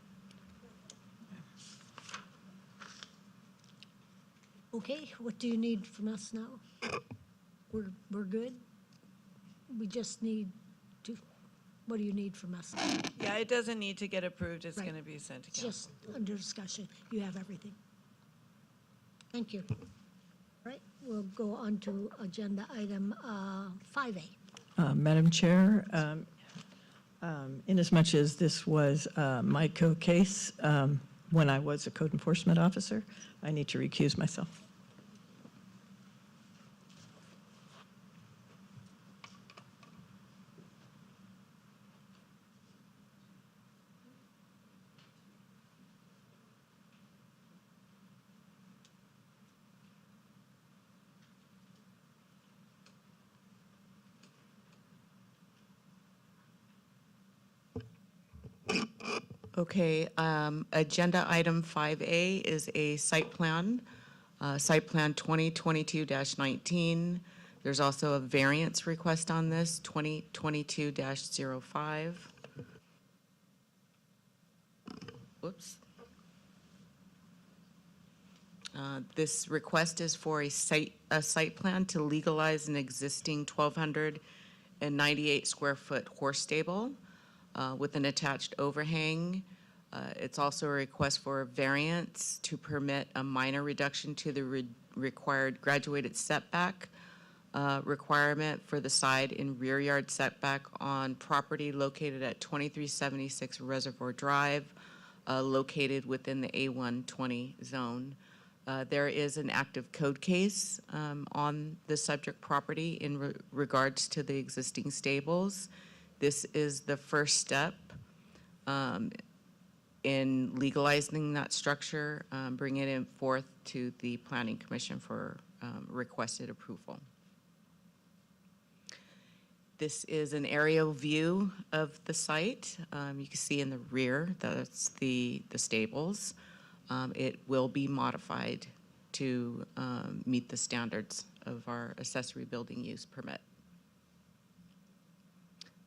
Okay, what do you need from us now? We're good? We just need to, what do you need from us? Yeah, it doesn't need to get approved, it's Right. going to be sent to It's council. just under discussion. You have everything. Thank you. Right, we'll go on to agenda item 5A. Madam Chair, inasmuch as this was my case when I was a code enforcement officer, I need to recuse myself. Okay, agenda item 5A is a site plan 2022-19. There's also a variance request on this, 2022-05. Whoops. This request is for a site plan to legalize an existing 1,298 square foot horse stable with an attached overhang. It's also a request for a variance to permit a minor reduction to the required graduated setback requirement for the side and rear yard setback on property located at 2376 Reservoir Drive, located within the A120 zone. There is an active code case on the subject property in regards to the existing stables. This is the first step in legalizing that structure, bringing it forth to the Planning Commission for requested approval. This is an aerial view of the site. You can see in the rear, that's the stables. It will be modified to meet the standards of our accessory building use permit.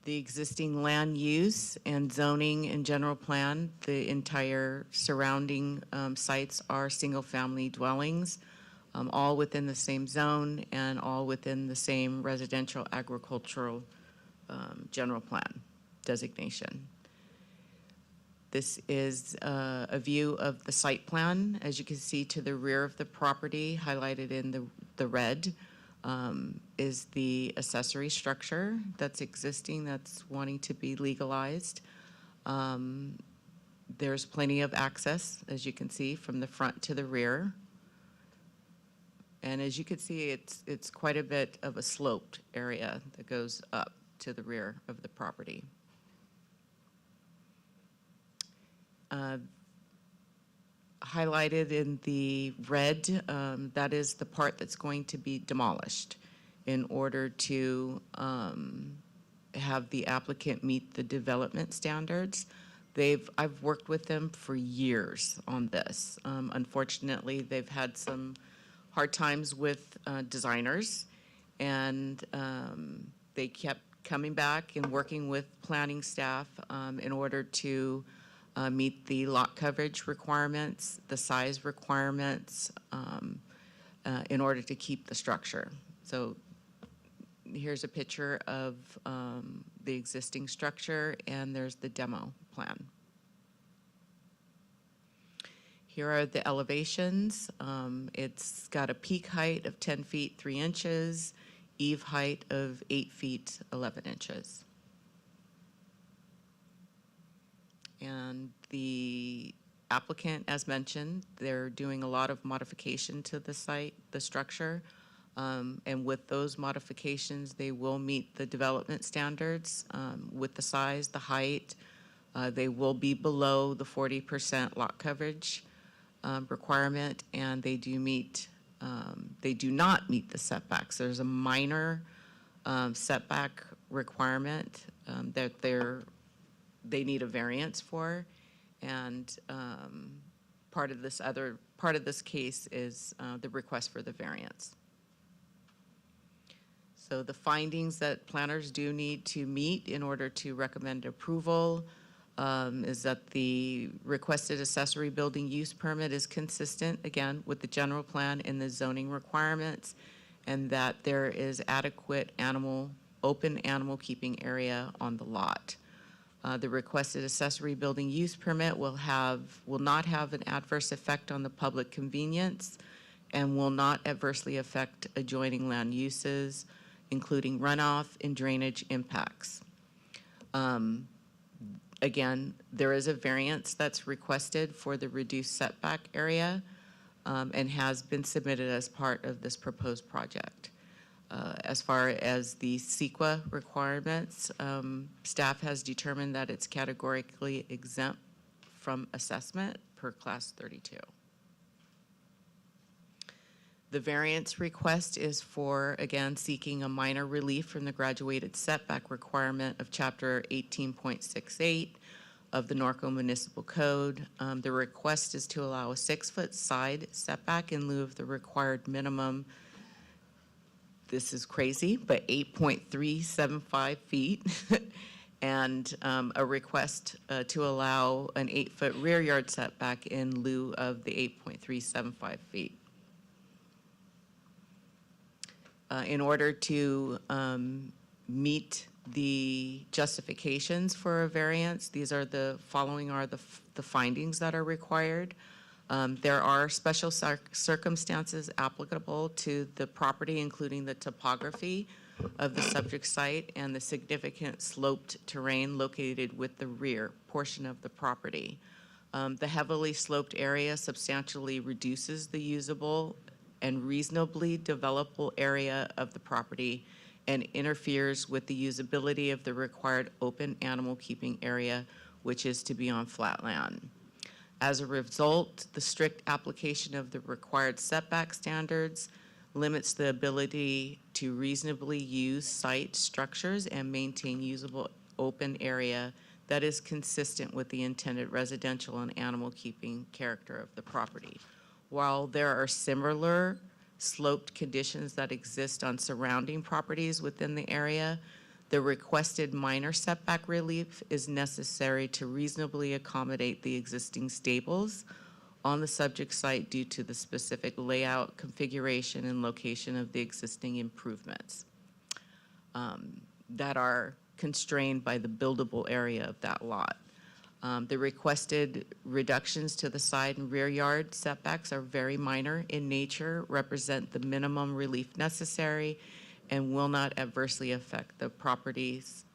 The existing land use and zoning and general plan, the entire surrounding sites are single-family dwellings, all within the same zone and all within the same residential agricultural general plan designation. This is a view of the site plan. As you can see to the rear of the property, highlighted in the red, is the accessory structure that's existing, that's wanting to be legalized. There's plenty of access, as you can see, from the front to the rear. And as you can see, it's quite a bit of a sloped area that goes up to the rear of the property. Highlighted in the red, that is the part that's going to be demolished in order to have the applicant meet the development standards. I've worked with them for years on this. Unfortunately, they've had some hard times with designers, and they kept coming back and working with planning staff in order to meet the lot coverage requirements, the size requirements, in order to keep the structure. So here's a picture of the existing structure, and there's the demo plan. Here are the elevations. It's got a peak height of 10 feet 3 inches, eve height of 8 feet 11 inches. And the applicant, as mentioned, they're doing a lot of modification to the site, the structure. And with those modifications, they will meet the development standards with the size, the height. They will be below the 40% lot coverage requirement, and they do not meet the setbacks. There's a minor setback requirement that they need a variance for, and part of this case is the request for the variance. So the findings that planners do need to meet in order to recommend approval is that the requested accessory building use permit is consistent, again, with the general plan and the zoning requirements, and that there is adequate open animal keeping area on the lot. The requested accessory building use permit will not have an adverse effect on the public convenience and will not adversely affect adjoining land uses, including runoff and drainage impacts. Again, there is a variance that's requested for the reduced setback area and has been submitted as part of this proposed project. As far as the CEQA requirements, staff has determined that it's categorically exempt from assessment per Class 32. The variance request is for, again, seeking a minor relief from the graduated setback requirement of Chapter 18.68 of the Norco Municipal Code. The request is to allow a 6-foot side setback in lieu of the required minimum, this is crazy, but 8.375 feet, and a request to allow an 8-foot rear yard setback in lieu of the 8.375 feet. In order to meet the justifications for a variance, these are the following are the findings that are required. There are special circumstances applicable to the property, including the topography of the subject site and the significant sloped terrain located with the rear portion of the property. The heavily sloped area substantially reduces the usable and reasonably developable area of the property and interferes with the usability of the required open animal keeping area, which is to be on flat land. As a result, the strict application of the required setback standards limits the ability to reasonably use site structures and maintain usable open area that is consistent with the intended residential and animal keeping character of the property. While there are similar sloped conditions that exist on surrounding properties within the area, the requested minor setback relief is necessary to reasonably accommodate the existing stables on the subject site due to the specific layout, configuration, and location of the existing improvements that are constrained by the buildable area of that lot. The requested reductions to the side and rear yard setbacks are very minor in nature, represent the minimum relief necessary, and will not adversely affect the properties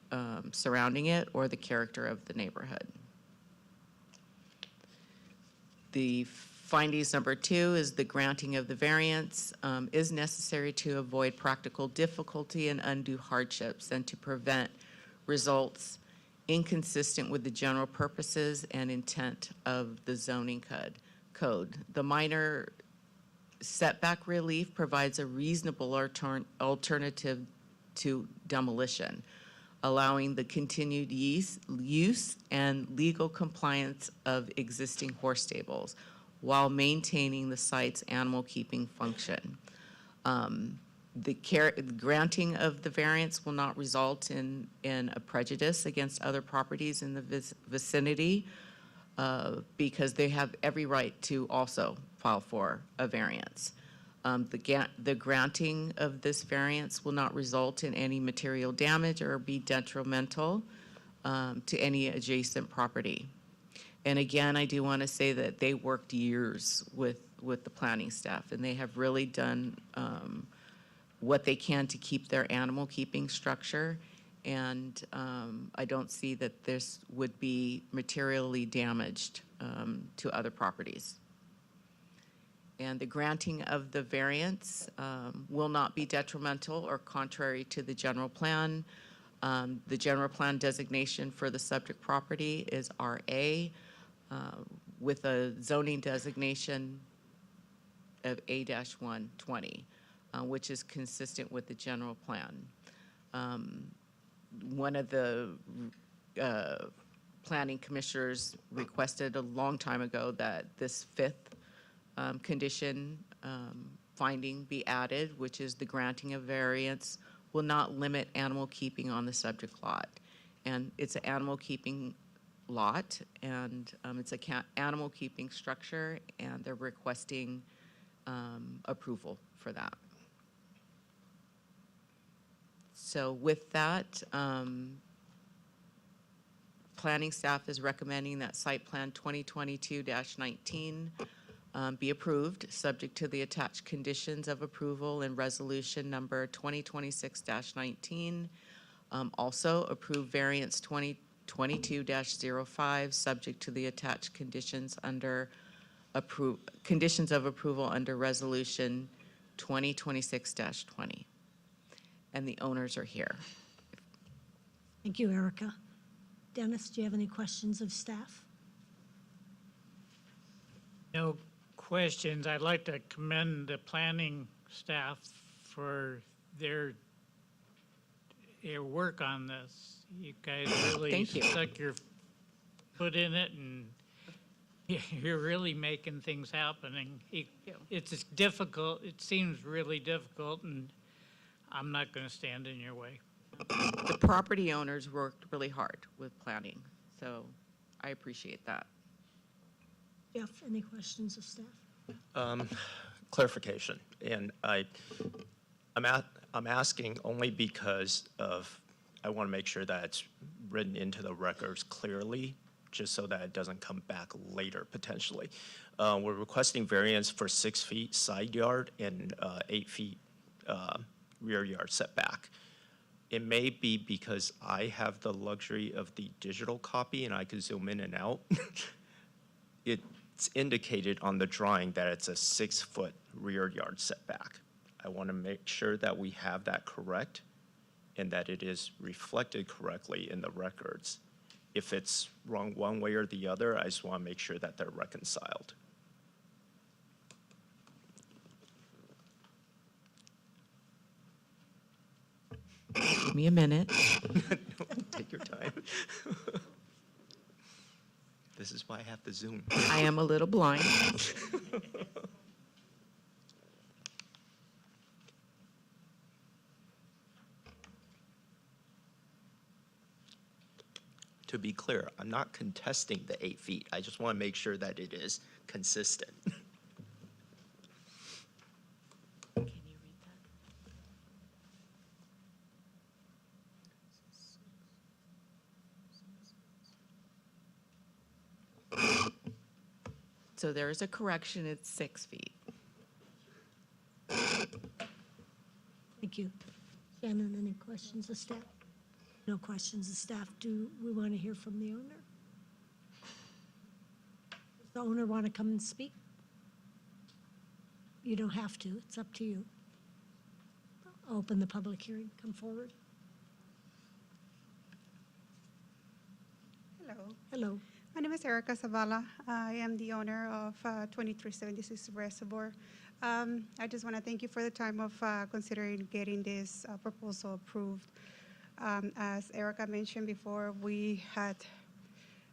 surrounding it or the character of the neighborhood. The findings number 2 is the granting of the variance is necessary to avoid practical difficulty and undue hardships and to prevent results inconsistent with the general purposes and intent of the zoning code. The minor setback relief provides a reasonable alternative to demolition, allowing the continued use and legal compliance of existing horse stables while maintaining the site's animal keeping function. The granting of the variance will not result in a prejudice against other properties in the vicinity because they have every right to also file for a variance. The granting of this variance will not result in any material damage or be detrimental to any adjacent property. And again, I do want to say that they worked years with the planning staff, and they have really done what they can to keep their animal keeping structure. And I don't see that this would be materially damaged to other properties. And the granting of the variance will not be detrimental or contrary to the general plan. The general plan designation for the subject property is RA with a zoning designation of A-120, which is consistent with the general plan. One of the planning commissioners requested a long time ago that this fifth condition finding be added, which is the granting of variance will not limit animal keeping on the subject lot. And it's an animal keeping lot, and it's a animal keeping structure, and they're requesting approval for that. So with that, planning staff is recommending that site plan 2022-19 be approved, subject to the attached conditions of approval in resolution number 2026-19. Also approve variance 2022-05, subject to the attached conditions conditions of approval under resolution 2026-20. And the owners are here. Thank you, Erica. Dennis, do you have any questions of staff? No questions. I'd like to commend the planning staff for their work on this. You guys really Thank you. stuck your foot in it, and you're really making things happen. And it's difficult. It seems really difficult, and I'm not going to stand in your way. The property owners worked really hard with planning, so I appreciate that. Jeff, any questions of staff? Clarification, and I'm asking only because I want to make sure that it's written into the records clearly, just so that it doesn't come back later potentially. We're requesting variance for 6 feet side yard and 8 feet rear yard setback. It may be because I have the luxury of the digital copy and I can zoom in and out. It's indicated on the drawing that it's a 6-foot rear yard setback. I want to make sure that we have that correct and that it is reflected correctly in the records. If it's wrong one way or the other, I just want to make sure that they're reconciled. Give me a minute. Take your time. This is why I have to zoom. I am a little blind. To be clear, I'm not contesting the 8 feet. I just want to make sure that it is consistent. Can you read that? So there is a correction, it's 6 feet. Thank you. Shannon, any questions of staff? No questions of staff. Do we want to hear from the owner? Does the owner want to come and speak? You don't have to. It's up to you. I'll open the public hearing. Come forward. Hello, Hello. my name is Erica Zavala. I am the owner of 2376 Reservoir. I just want to thank you for the time of considering getting this proposal approved. As Erica mentioned before, we had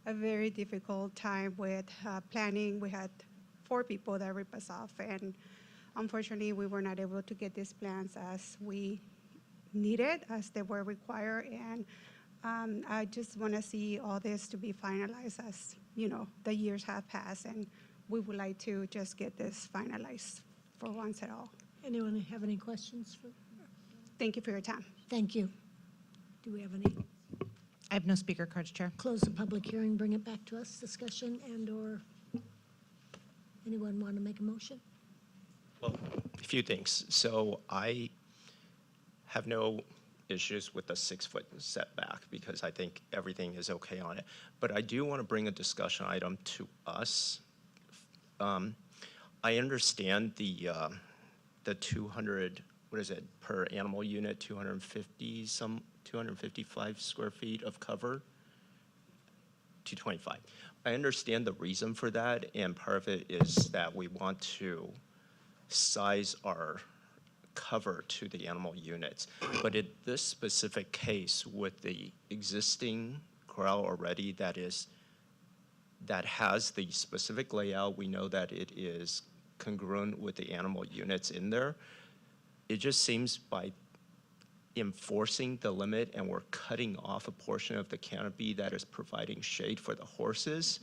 a very difficult time with planning. We had 4 people that ripped us off, and unfortunately, we were not able to get these plans as we needed, as they were required. And I just want to see all this to be finalized as, you know, the years have passed, and we would like to just get this finalized for once and all. Anyone have any questions? Thank you for your time. Thank you. Do we have any? I have no speaker cards, Chair. Close the public hearing, bring it back to us, discussion, and/or anyone want to make a motion? Well, a few things. So I have no issues with the 6-foot setback because I think everything is okay on it. But I do want to bring a discussion item to us. I understand the 200, what is it, per animal unit, 255 square feet of cover, 225. I understand the reason for that, and part of it is that we want to size our cover to the animal units. But in this specific case, with the existing corral already that has the specific layout. We know that it is congruent with the animal units in there. It just seems by enforcing the limit and we're cutting off a portion of the canopy that is providing shade for the horses,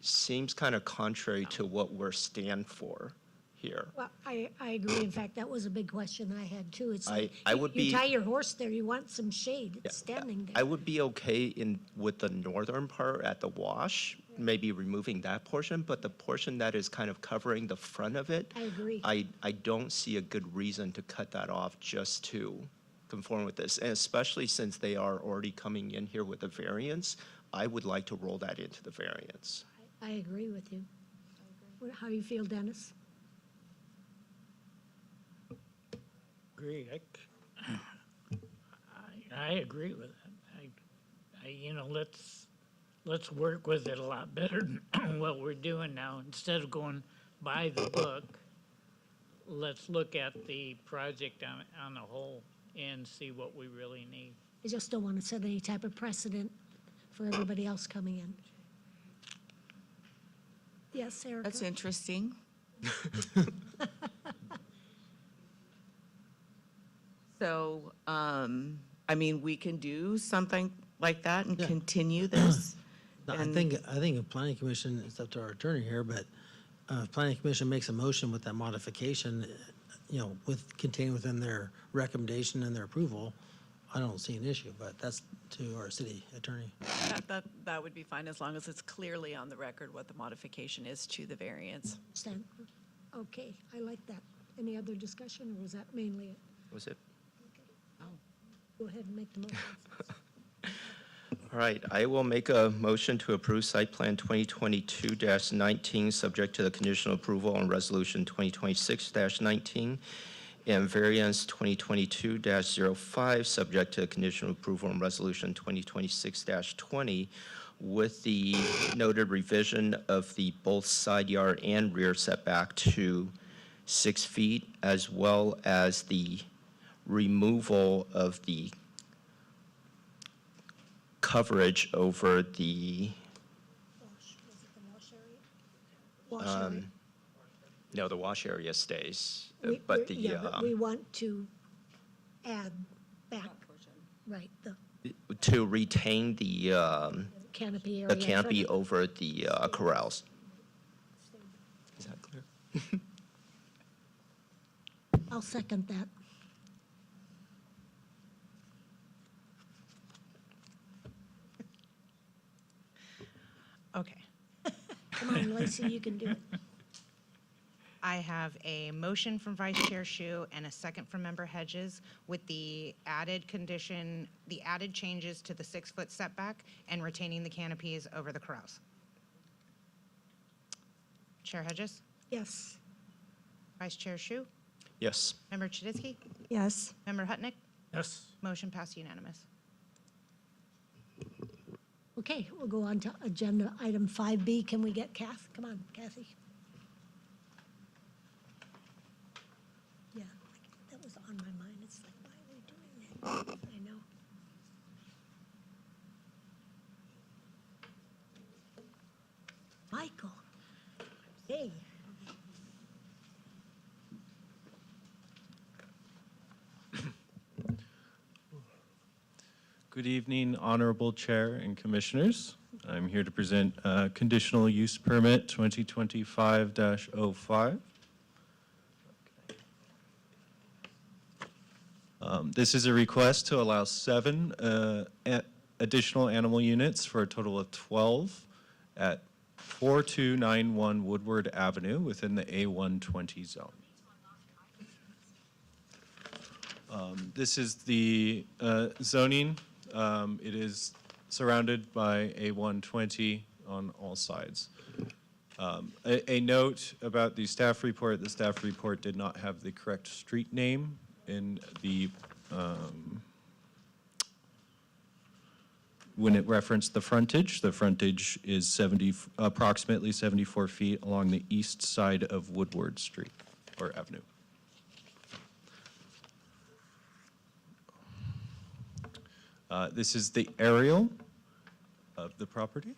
seems kind of contrary to what we're stand for here. Well, I agree. In fact, that was a big question I had too. It's like, I would you be- tie your horse there, you want some shade. It's standing I there. would be okay with the northern part at the wash, maybe removing that portion, but the portion that is kind of covering the front of it, I agree. I don't see a good reason to cut that off just to conform with this. And especially since they are already coming in here with a variance, I would like to roll that into the variance. I agree with you. How do you feel, Dennis? Agree. I agree with that. Let's work with it a lot better than what we're doing now. Instead of going by the book, let's look at the project on a whole and see what we really need. I just don't want to set any type of precedent for everybody else coming in. Yes, Erica? That's interesting. So, I mean, we can do something like that and Yeah. continue this. No, And- I think a planning commission, it's up to our attorney here, but if planning commission makes a motion with that modification, with contained within their recommendation and their approval, I don't see an issue, but that's to our city attorney. That would be fine as long as it's clearly on the record what the modification is to the variance. Stand. Okay, I like that. Any other discussion, or was that mainly it? Was it? Go ahead and make the motion. All right, I will make a motion to approve site plan 2022-19, subject to the conditional approval on resolution 2026-19, and variance 2022-05, subject to the conditional approval on resolution 2026-20, with the noted revision of the both side yard and rear setback to 6 feet, as well as the removal of the coverage over the, Wash area? no, the wash area stays, But we want to add back, right, the to retain the canopy area. canopy over the corrals. Is that clear? I'll second that. Okay. Come on, Lacey, you can do it. I have a motion from Vice Chair Shu and a second from Member Hedges with the added condition, the added changes to the 6-foot setback and retaining the canopies over the corrals. Chair Hedges? Yes. Vice Chair Shu? Yes. Member Chuditsky? Yes. Member Hutnick? Yes. Motion passed unanimous. Okay, we'll go on to agenda item 5B. Can we get Kath? Come on, Kathy. Yeah, that was on my mind. It's like, why are we doing that? I know. Michael. Hey. Good evening, Honorable Chair and Commissioners. I'm here to present Conditional Use Permit 2025-05. This is a request to allow 7 additional animal units for a total of 12 at 4291 Woodward Avenue within the A120 zone. This is the zoning. It is surrounded by A120 on all sides. A note about the staff report did not have the correct street name in the, when it referenced the frontage is approximately 74 feet along the east side of Woodward Street, or Avenue. This is the aerial. of the property.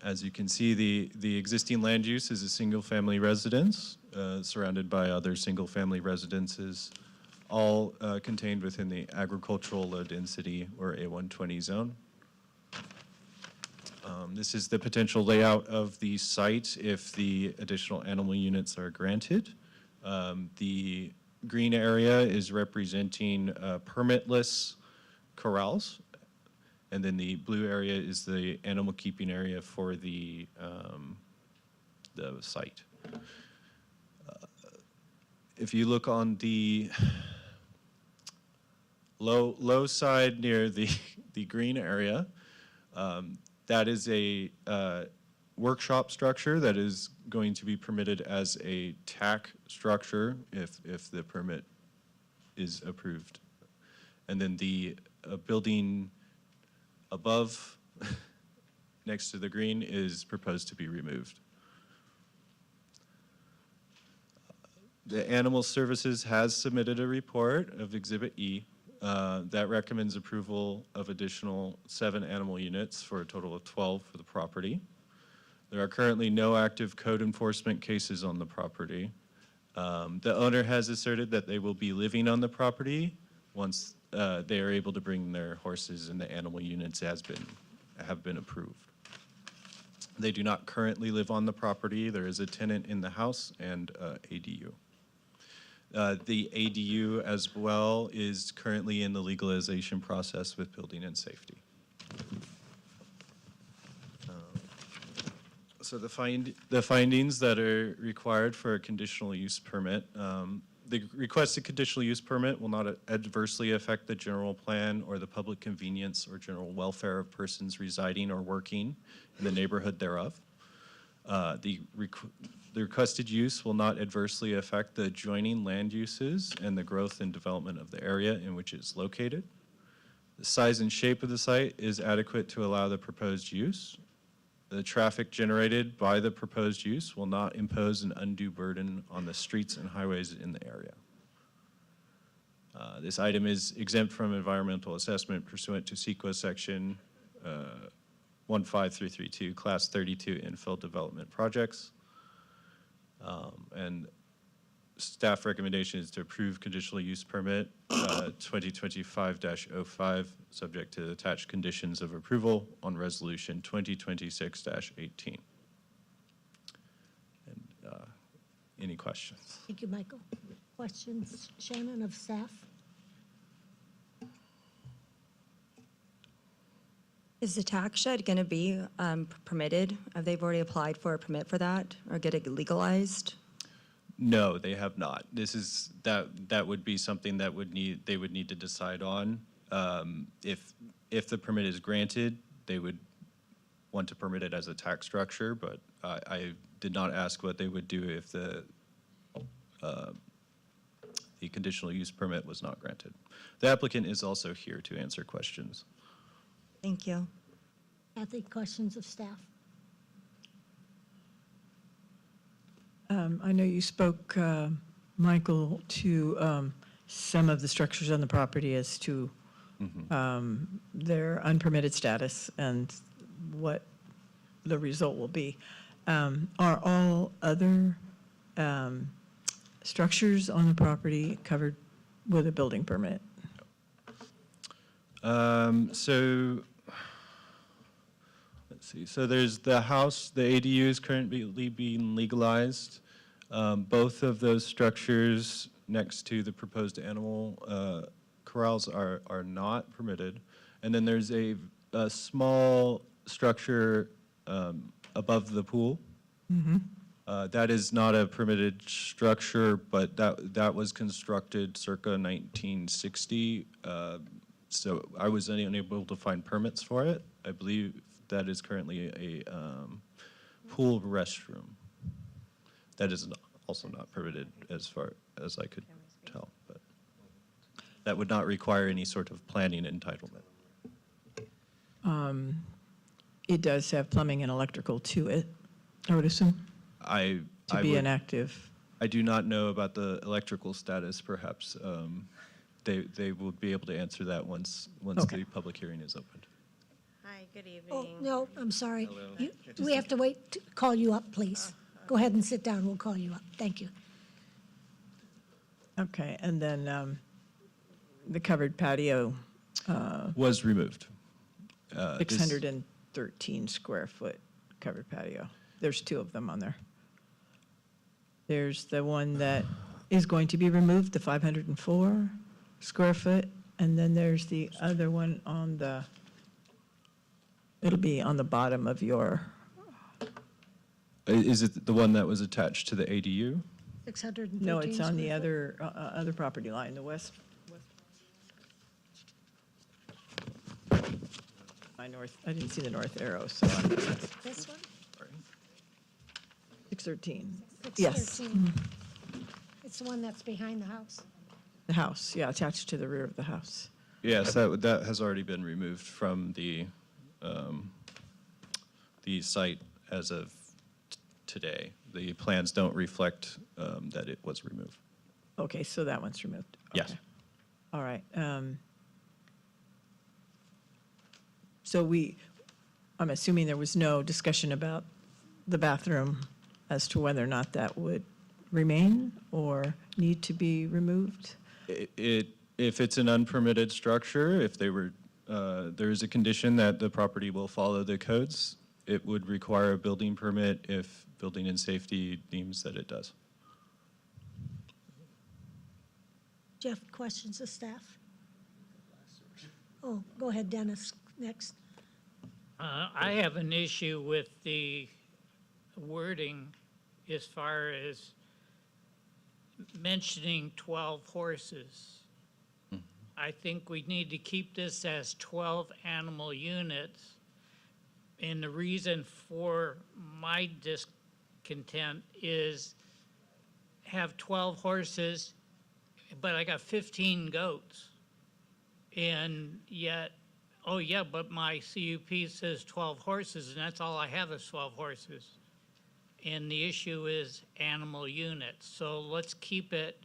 As you can see, the existing land use is a single-family residence surrounded by other single-family residences, all contained within the agricultural low density or A120 zone. This is the potential layout of the site if the additional animal units are granted. The green area is representing permitless corrals, and then the blue area is the animal keeping area for the site. If you look on the low side near the green area, that is a workshop structure that is going to be permitted as a TAC structure if the permit is approved. And then the building above, next to the green, is proposed to be removed. The Animal Services has submitted a report of Exhibit E that recommends approval of additional 7 animal units for a total of 12 for the property. There are currently no active code enforcement cases on the property. The owner has asserted that they will be living on the property once they are able to bring their horses, and the animal units have been approved. They do not currently live on the property. There is a tenant in the house and ADU. The ADU as well is currently in the legalization process with Building and Safety. So the findings that are required for a conditional use permit, the requested conditional use permit will not adversely affect the general plan or the public convenience or general welfare of persons residing or working in the neighborhood thereof. The requested use will not adversely affect the adjoining land uses and the growth and development of the area in which it is located. The size and shape of the site is adequate to allow the proposed use. The traffic generated by the proposed use will not impose an undue burden on the streets and highways in the area. This item is exempt from environmental assessment pursuant to CEQA section 15332, class 32 infill development projects. And staff recommendation is to approve conditional use permit 2025-05, subject to attached conditions of approval on resolution 2026-18. And any questions? Thank you, Michael. Questions, Shannon, of staff? Is the tax shed going to be permitted? Have they already applied for a permit for that or get it legalized? No, they have not. This is that would be something that they would need to decide on. If the permit is granted, they would want to permit it as a tax structure, but I did not ask what they would do if the conditional use permit was not granted. The applicant is also here to answer questions. Thank you. Kathy, questions of staff? I know you spoke, Michael, to some of the structures on the property as to their unpermitted status and what the result will be. Are all other structures on the property covered with a building permit? So let's see. So there's the house, the ADU is currently being legalized. Both of those structures next to the proposed animal corrals are not permitted. And then there's a small structure above the pool. That is not a permitted structure, but that was constructed circa 1960. So I was unable to find permits for it. I believe that is currently a pool restroom. That is also not permitted as far as I could tell, but that would not require any sort of planning entitlement. It does have plumbing and electrical to it, I would assume, to be an active. I do not know about the electrical status, perhaps. they will be able to answer that once Okay. the public hearing is opened. Hi, good Oh, evening. no, I'm sorry. We have to wait to call you up, please. Go ahead and sit down, we'll call you up. Thank you. Okay, and then the covered patio, Was removed. This- 613 square foot covered patio. There's two of them on there. There's the one that is going to be removed, the 504 square foot, and then there's the other one on the, it'll be on the bottom of your, Is it the one that was attached to the ADU? 613 no, it's on the square other property line, the west. My north, I didn't see the north arrow, so foot. This one? 613. Yes, 613. It's the one that's behind the house. the house, yeah, attached to the rear of the house. Yes, that has already been removed from the site as of today. The plans don't reflect that it was removed. Okay, so that one's removed. Yes. Okay. All right. So I'm assuming there was no discussion about the bathroom as to whether or not that would remain or need to be removed? If it's an unpermitted structure, if there is a condition that the property will follow the codes, it would require a building permit if Building and Safety deems that it does. Jeff, questions of staff? Oh, go ahead, Dennis, next. I have an issue with the wording as far as mentioning 12 horses. I think we need to keep this as 12 animal units. And the reason for my discontent is have 12 horses, but I got 15 goats. And yet, oh yeah, but my CUP says 12 horses, and that's all I have is 12 horses. And the issue is animal units. So let's keep it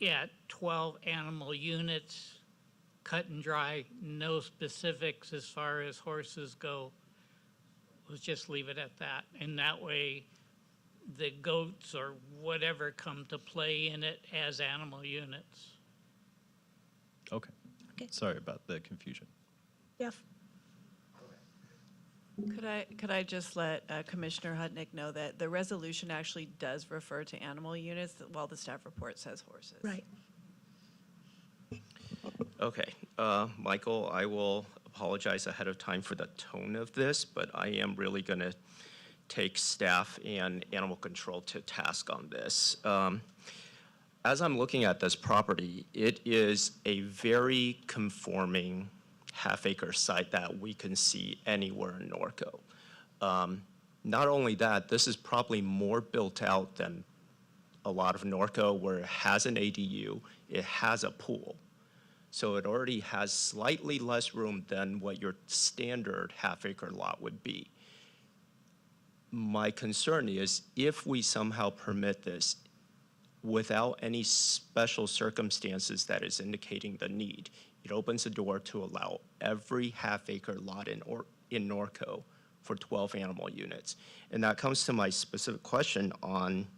at 12 animal units, cut and dry, no specifics as far as horses go. Let's just leave it at that. And that way, the goats or whatever come to play in it as animal units. Okay. Okay. Sorry about the confusion. Jeff? Could I just let Commissioner Hutnick know that the resolution actually does refer to animal units, while the staff report says horses? Right. Okay, Michael, I will apologize ahead of time for the tone of this, but I am really going to take staff and animal control to task on this. As I'm looking at this property, it is a very conforming half-acre site that we can see anywhere in Norco. Not only that, this is probably more built out than a lot of Norco, where it has an ADU, it has a pool. So it already has slightly less room than what your standard half-acre lot would be. My concern is if we somehow permit this without any special circumstances that is indicating the need, it opens the door to allow every half-acre lot in Norco for 12 animal units. And that comes to my specific question on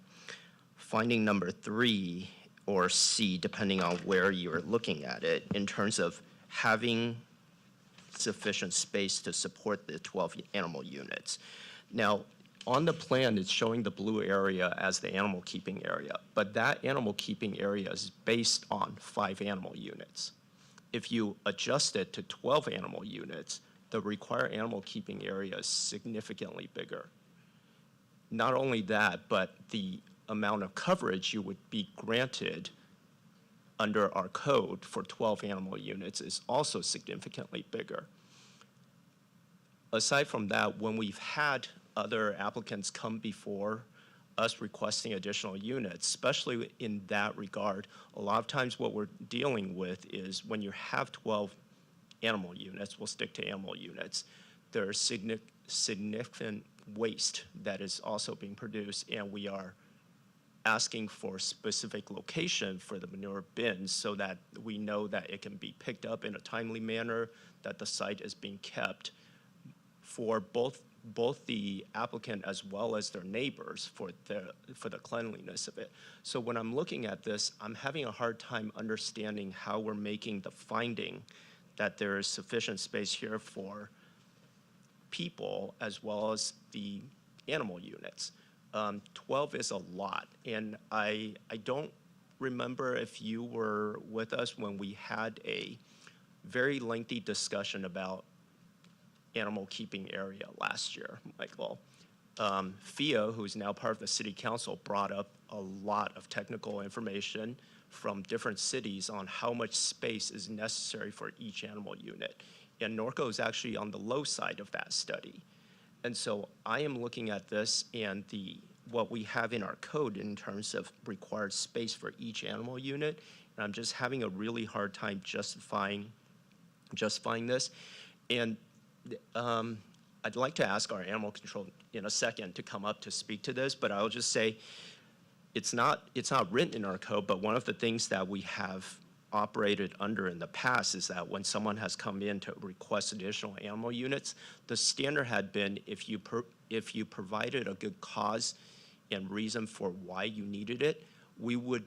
finding number 3 or C, depending on where you're looking at it, in terms of having sufficient space to support the 12 animal units. Now, on the plan, it's showing the blue area as the animal keeping area, but that animal keeping area is based on 5 animal units. If you adjust it to 12 animal units, the required animal keeping area is significantly bigger. Not only that, but the amount of coverage you would be granted under our code for 12 animal units is also significantly bigger. Aside from that, when we've had other applicants come before us requesting additional units, especially in that regard, a lot of times what we're dealing with is when you have 12 animal units, we'll stick to animal units, there's significant waste that is also being produced, and we are asking for specific location for the manure bins so that we know that it can be picked up in a timely manner, that the site is being kept for both the applicant as well as their neighbors for the cleanliness of it. So when I'm looking at this, I'm having a hard time understanding how we're making the finding that there is sufficient space here for people as well as the animal units. 12 is a lot, and I don't remember if you were with us when we had a very lengthy discussion about animal keeping area last year, Michael. Fia, who's now part of the city council, brought up a lot of technical information from different cities on how much space is necessary for each animal unit. And Norco is actually on the low side of that study. And so I am looking at this and what we have in our code in terms of required space for each animal unit, and I'm just having a really hard time justifying this. And I'd like to ask our animal control in a second to come up to speak to this, but I'll just say it's not written in our code, but one of the things that we have operated under in the past is that when someone has come in to request additional animal units, the standard had been if you provided a good cause and reason for why you needed it, we would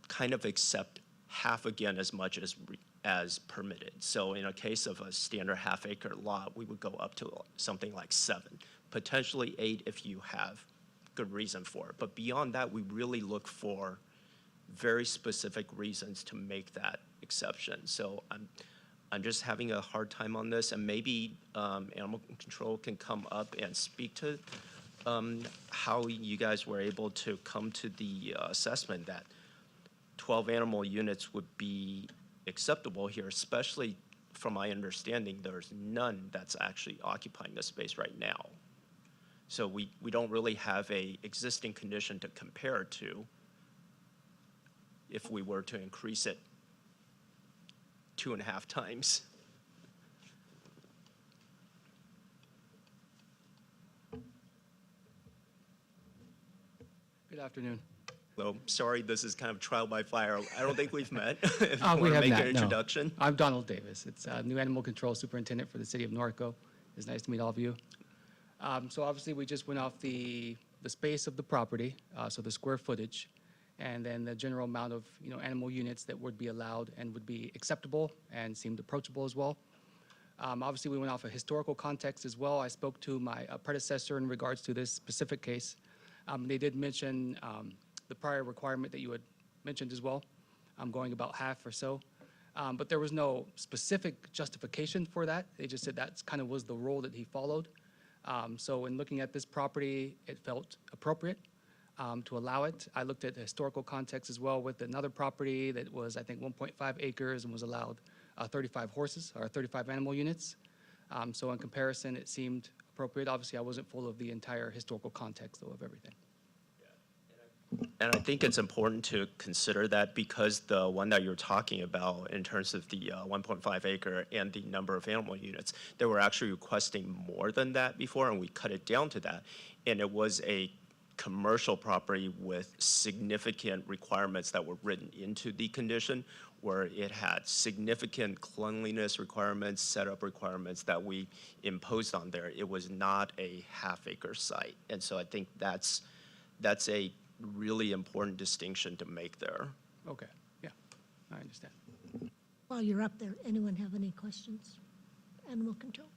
kind of accept half again as much as permitted. So in a case of a standard half-acre lot, we would go up to something like 7, potentially 8 if you have good reason for it. But beyond that, we really look for very specific reasons to make that exception. So I'm just having a hard time on this, and maybe animal control can come up and speak to how you guys were able to come to the assessment that 12 animal units would be acceptable here, especially from my understanding, there's none that's actually occupying the space right now. So we don't really have a existing condition to compare to if we were to increase it 2.5 times. Good afternoon. Hello, sorry, this is kind of trial by fire. I don't think we've met. If We you have want to make not, an no. introduction. I'm Donald Davis. It's new Animal Control Superintendent for the City of Norco. It's nice to meet all of you. So obviously, we just went off the space of the property, so the square footage, and then the general amount of animal units that would be allowed and would be acceptable and seemed approachable as well. Obviously, we went off a historical context as well. I spoke to my predecessor in regards to this specific case. They did mention the prior requirement that you had mentioned as well, going about half or so. But there was no specific justification for that. They just said that kind of was the rule that he followed. So in looking at this property, it felt appropriate to allow it. I looked at the historical context as well with another property that was, I think, 1.5 acres and was allowed 35 horses or 35 animal units. So in comparison, it seemed appropriate. Obviously, I wasn't full of the entire historical context, though, of everything. And I think it's important to consider that because the one that you're talking about in terms of the 1.5 acre and the number of animal units, they were actually requesting more than that before, and we cut it down to that. And it was a commercial property with significant requirements that were written into the condition, where it had significant cleanliness requirements, setup requirements that we imposed on there. It was not a half-acre site. And so I think that's a really important distinction to make there. Okay, yeah, I understand. While you're up there, anyone have any questions? Animal control?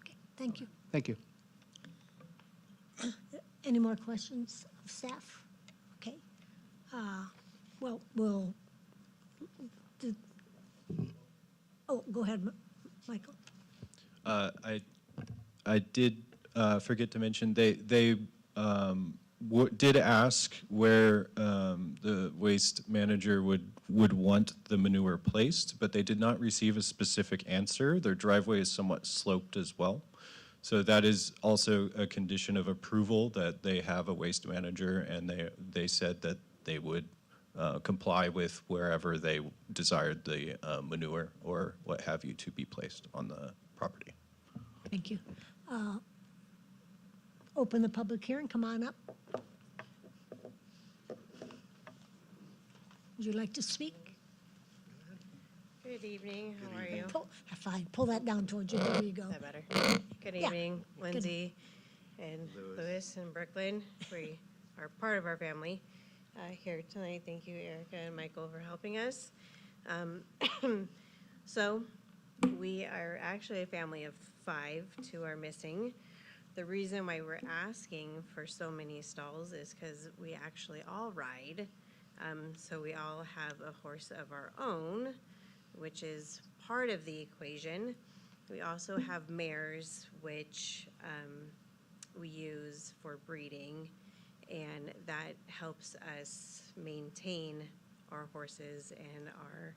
Okay, thank you. Thank you. Any more questions of staff? Okay. Well, go ahead, Michael. I did forget to mention, they did ask where the waste manager would want the manure placed, but they did not receive a specific answer. Their driveway is somewhat sloped as well. So that is also a condition of approval, that they have a waste manager, and they said that they would comply with wherever they desired the manure or what have you to be placed on the property. Thank you. Open the public hearing, come on up. Would you like to speak? Good evening, how are you? Fine, pull that down towards you, there you go. Is that better? Good Yeah. evening, Good. Lindsay and Lewis and Brooklyn. We are part of our family here tonight. Thank you, Erica and Michael, for helping us. So, we are actually a family of 5. 2 are missing. The reason why we're asking for so many stalls is because we actually all ride. So we all have a horse of our own, which is part of the equation. We also have mares, which we use for breeding, and that helps us maintain our horses and our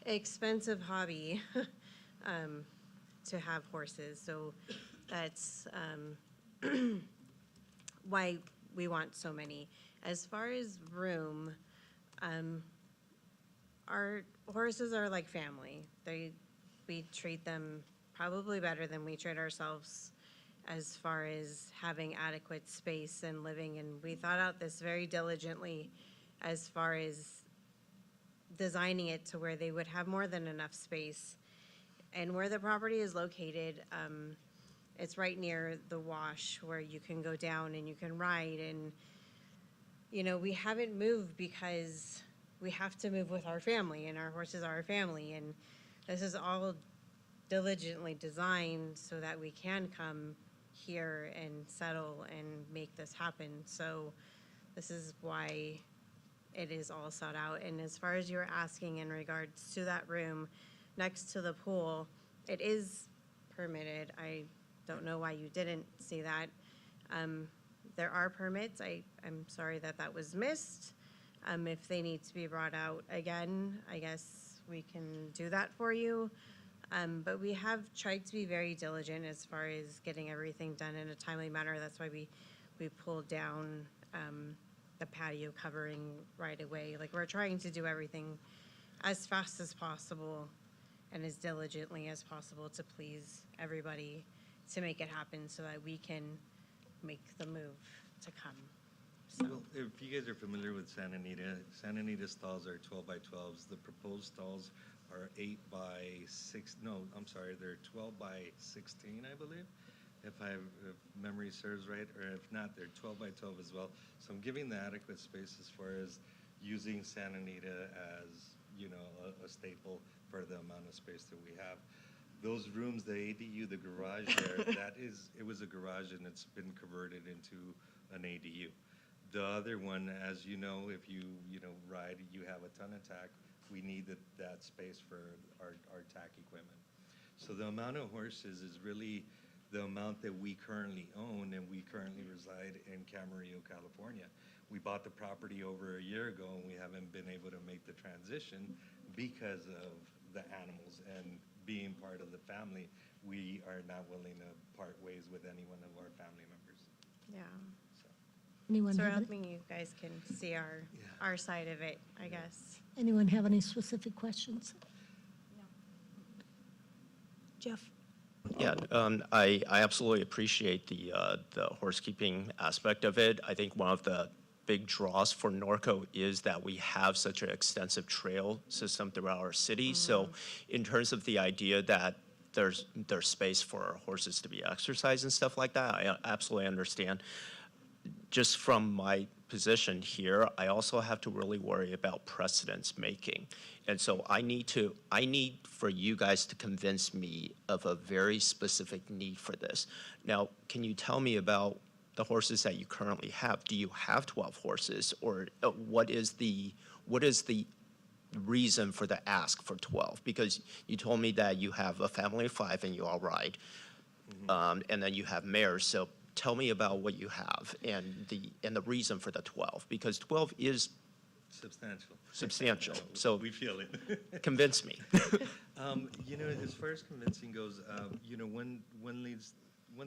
expensive hobby to have horses. So that's why we want so many. As far as room, our horses are like family. We treat them probably better than we treat ourselves as far as having adequate space and living. And we thought out this very diligently as far as designing it to where they would have more than enough space. And where the property is located, it's right near the wash where you can go down and you can ride. And, you know, we haven't moved because we have to move with our family, and our horses are our family. And this is all diligently designed so that we can come here and settle and make this happen. So this is why it is all sought out. And as far as you were asking in regards to that room next to the pool, it is permitted. I don't know why you didn't see that. There are permits. I'm sorry that that was missed. If they need to be brought out again, I guess we can do that for you. But we have tried to be very diligent as far as getting everything done in a timely manner. That's why we pulled down the patio covering right away. Like, we're trying to do everything as fast as possible and as diligently as possible to please everybody, to make it happen so that we can make the move to come. So. Well, if you guys are familiar with Santa Anita stalls are 12 by 12s. The proposed stalls are 8 by 6, no, I'm sorry, they're 12 by 16, I believe, if memory serves right, or if not, they're 12 by 12 as well. So I'm giving the adequate space as far as using Santa Anita as, you know, a staple for the amount of space that we have. Those rooms, the ADU, the garage there, it was a garage and it's been converted into an ADU. The other one, as you know, if you ride, you have a ton of tack. We need that space for our tack equipment. So the amount of horses is really the amount that we currently own, and we currently reside in Camarillo, California. We bought the property over a year ago, and we haven't been able to make the transition because of the animals. And being part of the family, we are not willing to part ways with any one of our family members. Yeah. Anyone So we're have any- hoping you guys can see our side of it, I guess. Anyone have any specific questions? Jeff? Yeah, I absolutely appreciate the horsekeeping aspect of it. I think one of the big draws for Norco is that we have such an extensive trail system throughout our city. So in terms of the idea that there's space for our horses to be exercised and stuff like that, I absolutely understand. Just from my position here, I also have to really worry about precedence making. And so I need for you guys to convince me of a very specific need for this. Now, can you tell me about the horses that you currently have? Do you have 12 horses, or what is the reason for the ask for 12? Because you told me that you have a family of 5 and you all ride, and then you have mares. So tell me about what you have and the reason for the 12, because 12 is substantial. So we feel it. Convince me. You know, as far as convincing goes, you know, one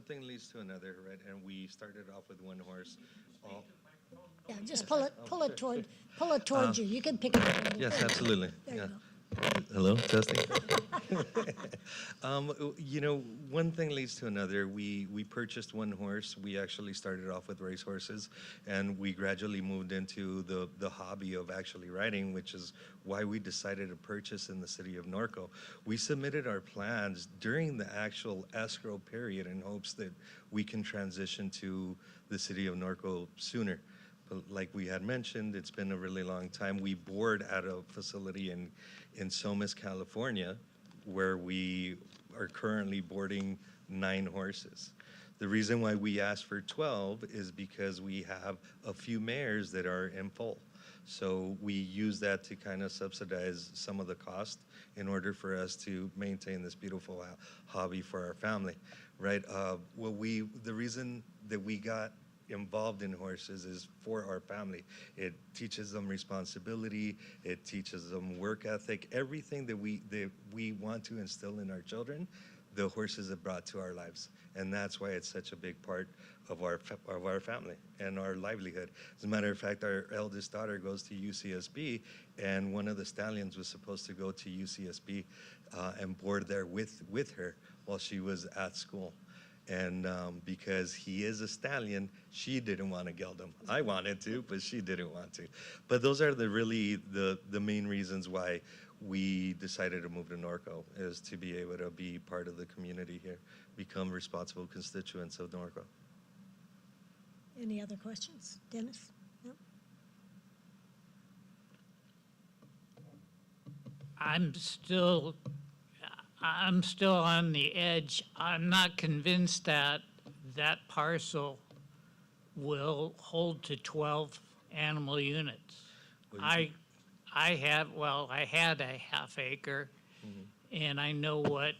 thing leads to another, right? And we started off with one horse. Yeah, just pull it towards you. You can pick it up. Yes, absolutely. There you Yeah. go. Hello, testing. You know, one thing leads to another. We purchased one horse. We actually started off with race horses, and we gradually moved into the hobby of actually riding, which is why we decided to purchase in the city of Norco. We submitted our plans during the actual escrow period in hopes that we can transition to the city of Norco sooner. But like we had mentioned, it's been a really long time. We board at a facility in Somis, California, where we are currently boarding 9 horses. The reason why we asked for 12 is because we have a few mares that are in foal. So we use that to kind of subsidize some of the cost in order for us to maintain this beautiful hobby for our family, right? The reason that we got involved in horses is for our family. It teaches them responsibility, it teaches them work ethic, everything that we want to instill in our children, the horses have brought to our lives. And that's why it's such a big part of our family and our livelihood. As a matter of fact, our eldest daughter goes to UCSB, and one of the stallions was supposed to go to UCSB and board there with her while she was at school. And because he is a stallion, she didn't want to geld him. I wanted to, but she didn't want to. But those are the main reasons why we decided to move to Norco, is to be able to be part of the community here, become responsible constituents of Norco. Any other questions? Dennis? No? I'm still on the edge. I'm not convinced that that parcel will hold to 12 animal units. I had a half acre, and I know what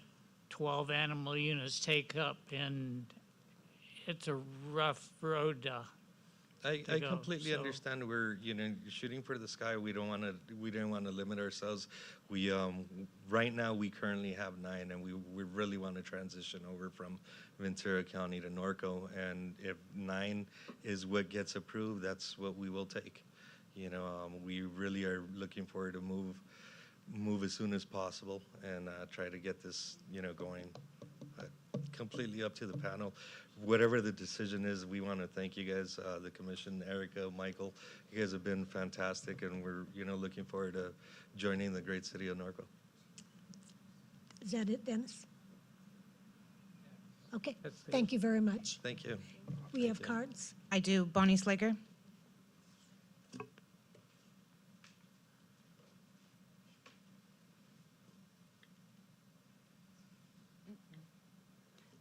12 animal units take up, and it's a rough road to I go, completely so- understand. We're shooting for the sky. We didn't want to limit ourselves. We right now we currently have 9, and we really want to transition over from Ventura County to Norco. And if 9 is what gets approved, that's what we will take. We really are looking forward to move as soon as possible and try to get this going. Completely up to the panel. Whatever the decision is, we want to thank you guys, the commission, Erica, Michael. You guys have been fantastic, and we're looking forward to joining the great city of Norco. Is that it, Dennis? Okay, thank you very much. Thank you. We have cards. I do. Bonnie Slager?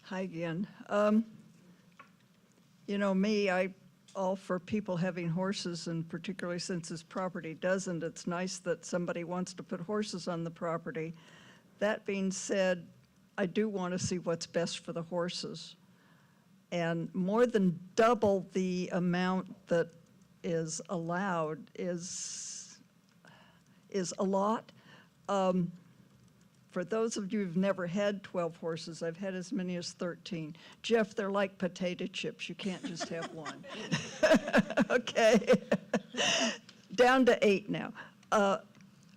Hi again. I all for people having horses, and particularly since this property doesn't, it's nice that somebody wants to put horses on the property. That being said, I do want to see what's best for the horses. And more than double the amount that is allowed is a lot. For those of you who've never had 12 horses, I've had as many as 13. Jeff, they're like potato chips. You can't just have one. Okay. Down to 8 now. All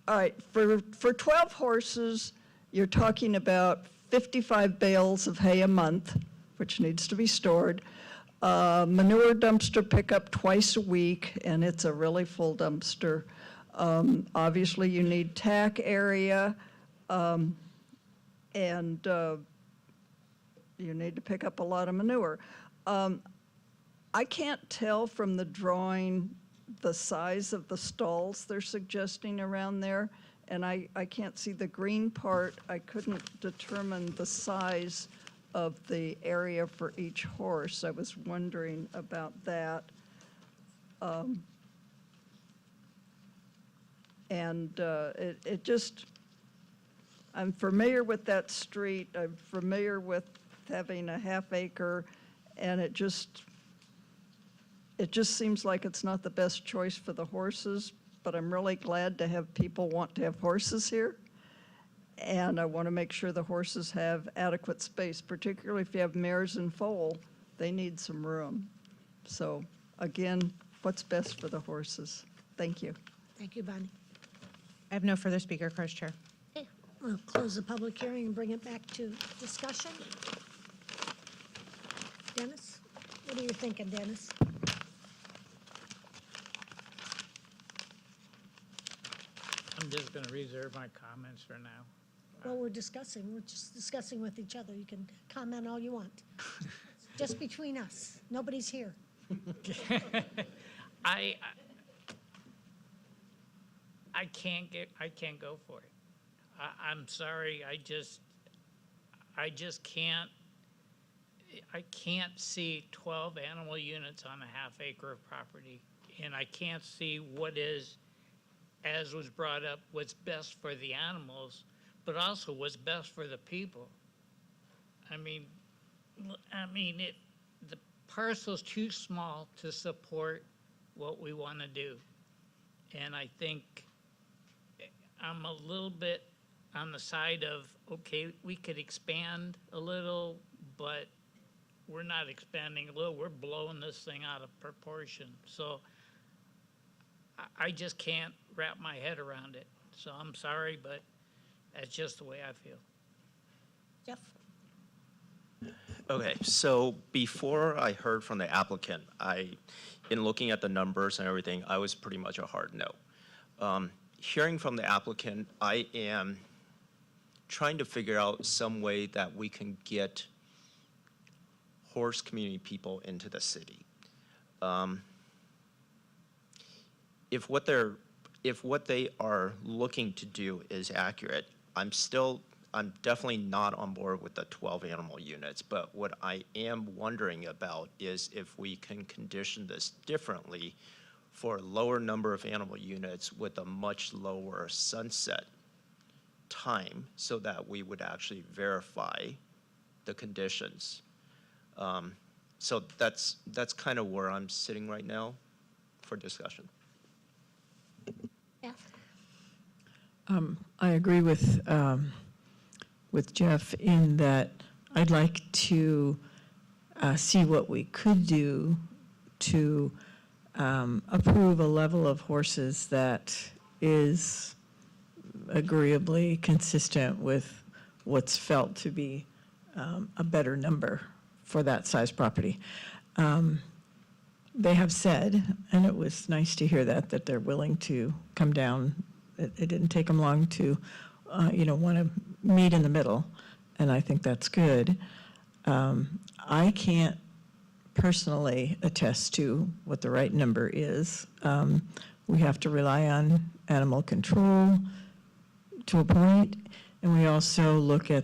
right, for 12 horses, you're talking about 55 bales of hay a month, which needs to be stored. Manure dumpster pickup twice a week, and it's a really full dumpster. Obviously, you need tack area. And you need to pick up a lot of manure. I can't tell from the drawing the size of the stalls they're suggesting around there, and I can't see the green part. I couldn't determine the size of the area for each horse. I was wondering about that. It just, I'm familiar with that street. I'm familiar with having a half acre, and it just seems like it's not the best choice for the horses, but I'm really glad to have people want to have horses here. And I want to make sure the horses have adequate space, particularly if you have mares and foal, they need some room. So again, what's best for the horses? Thank you. Thank you, Bonnie. I have no further speaker cards, Chair. Okay, we'll close the public hearing and bring it back to discussion. Dennis, what are you thinking, Dennis? I'm just gonna reserve my comments for now. Well, we're just discussing with each other. You can comment all you want. Just between us. Nobody's here. I can't go for it. I'm sorry, I can't see 12 animal units on a half acre of property. And I can't see what is, as was brought up, what's best for the animals, but also what's best for the people. I mean, the parcel's too small to support what we want to do. And I think I'm a little bit on the side of, okay, we could expand a little, but we're not expanding a little, we're blowing this thing out of proportion. So I just can't wrap my head around it. So I'm sorry, but that's just the way I feel. Jeff? Okay, so before I heard from the applicant, in looking at the numbers and everything, I was pretty much a hard no. Hearing from the applicant, I am trying to figure out some way that we can get horse community people into the city. If what they are looking to do is accurate, I'm definitely not on board with the 12 animal units, but what I am wondering about is if we can condition this differently for a lower number of animal units with a much lower sunset time so that we would actually verify the conditions. So that's kind of where I'm sitting right now for discussion. Yeah. I agree with Jeff in that I'd like to see what we could do to approve a level of horses that is agreeably consistent with what's felt to be a better number for that size property. They have said, and it was nice to hear that they're willing to come down. It didn't take them long to, want to meet in the middle, and I think that's good. I can't personally attest to what the right number is. We have to rely on animal control to a point, and we also look at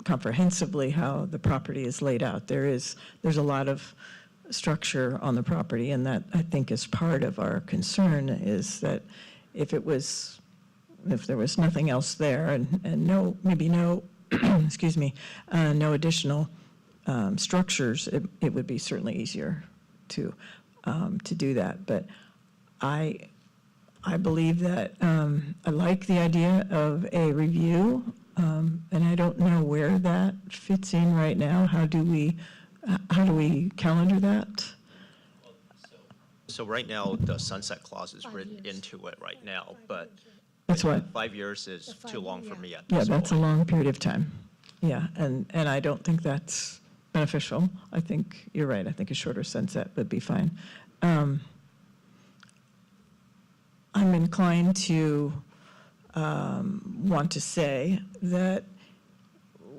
comprehensively how the property is laid out. There's a lot of structure on the property, and that I think is part of our concern is that if there was nothing else there and no excuse me, no additional structures, it would be certainly easier to do that. But I believe that I like the idea of a review, and I don't know where that fits in right now. How do we calendar that? So right now, the sunset clause is written into it right now, but That's what? 5 years is too long for me at Yeah, this that's a point. long period of time. Yeah, and I don't think that's beneficial. I think you're right. I think a shorter sunset would be fine. I'm inclined to want to say that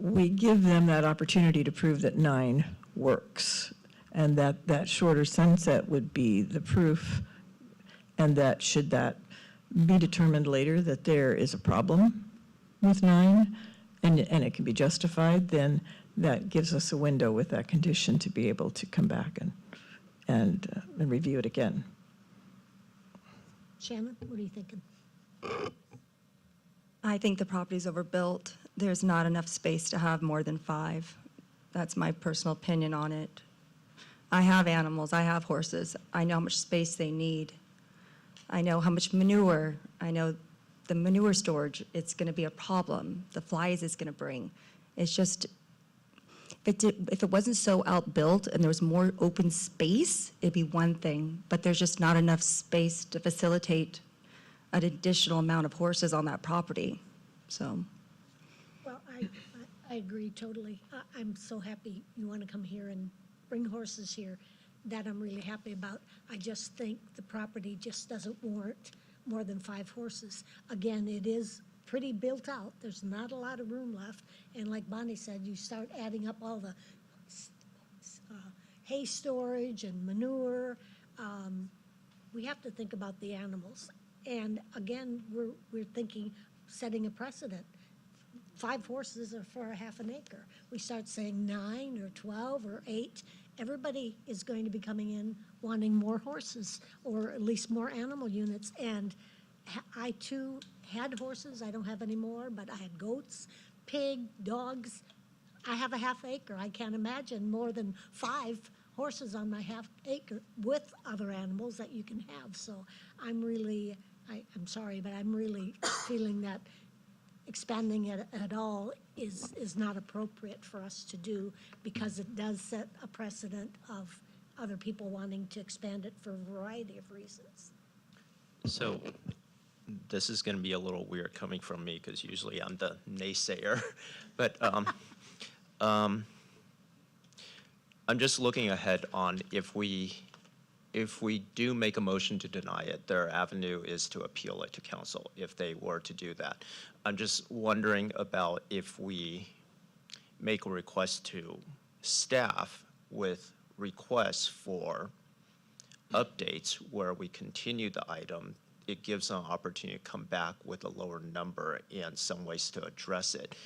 we give them that opportunity to prove that 9 works, and that shorter sunset would be the proof, and that should that be determined later that there is a problem with 9, and it can be justified, then that gives us a window with that condition to be able to come back and review it again. Shannon, what are you thinking? I think the property's overbuilt. There's not enough space to have more than 5. That's my personal opinion on it. I have animals, I have horses. I know how much space they need. I know how much manure. I know the manure storage, it's going to be a problem. The flies it's going to bring. It's just, if it wasn't so outbuilt and there was more open space, it'd be one thing. But there's just not enough space to facilitate an additional amount of horses on that property. So I agree totally. I'm so happy you want to come here and bring horses here. That I'm really happy about. I just think the property just doesn't warrant more than 5 horses. Again, it is pretty built out. There's not a lot of room left. And like Bonnie said, you start adding up all the hay storage and manure. We have to think about the animals. And again, we're thinking, setting a precedent. 5 horses are for a half an acre. We start saying 9 or 12 or 8. Everybody is going to be coming in wanting more horses, or at least more animal units. And I too had horses. I don't have any more, but I had goats, pig, dogs. I have a half acre. I can't imagine more than 5 horses on my half acre with other animals that you can have. So I'm really, I'm sorry, but I'm really feeling that expanding it at all is not appropriate for us to do, because it does set a precedent of other people wanting to expand it for a variety of reasons. So this is going to be a little weird coming from me because usually I'm the naysayer. But I'm just looking ahead on if we do make a motion to deny it, their avenue is to appeal it to council if they were to do that. I'm just wondering about if we make a request to staff with requests for updates where we continue the item, it gives an opportunity to come back with a lower number and some ways to address it.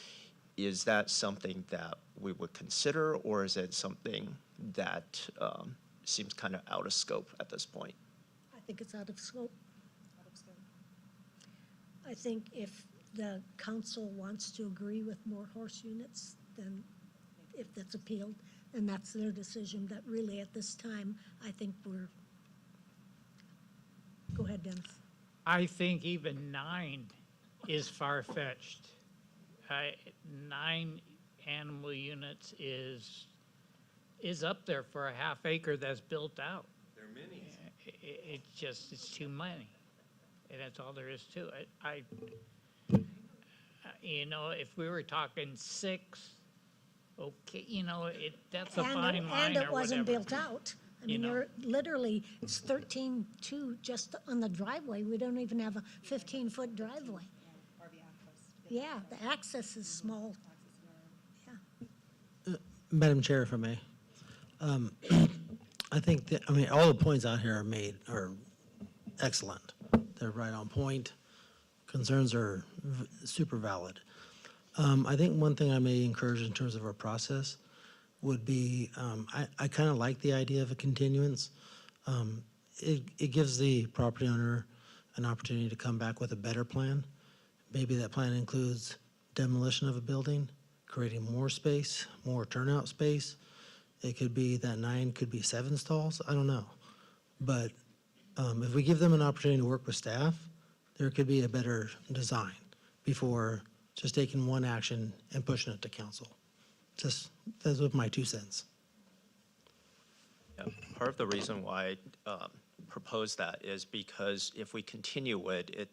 Is that something that we would consider, or is it something that seems kind of out of scope at this point? I think it's out of scope. I think if the council wants to agree with more horse units, then if that's appealed, then that's their decision. That really, at this time, I think we're, go ahead, Dennis. I think even 9 is far-fetched. 9 animal units is up there for a half acre that's built out. They're minis. It's too many. And that's all there is to it. If we were talking 6, okay, that's a fine line And or it wasn't whatever. built out. I mean, you're literally, it's 13.2 just on the driveway. We don't even have a 15-foot driveway. Yeah, the access is small. Yeah. Madam Chair, if I may. I think that, all the points out here are excellent. They're right on point. Concerns are super valid. I think one thing I may encourage in terms of our process would be, I kind of like the idea of a continuance. It gives the property owner an opportunity to come back with a better plan. Maybe that plan includes demolition of a building, creating more space, more turnout space. It could be that 9 could be 7 stalls, I don't know. But if we give them an opportunity to work with staff, there could be a better design before just taking one action and pushing it to council. That's with my 2 cents. Yeah, part of the reason why I proposed that is because if we continue it,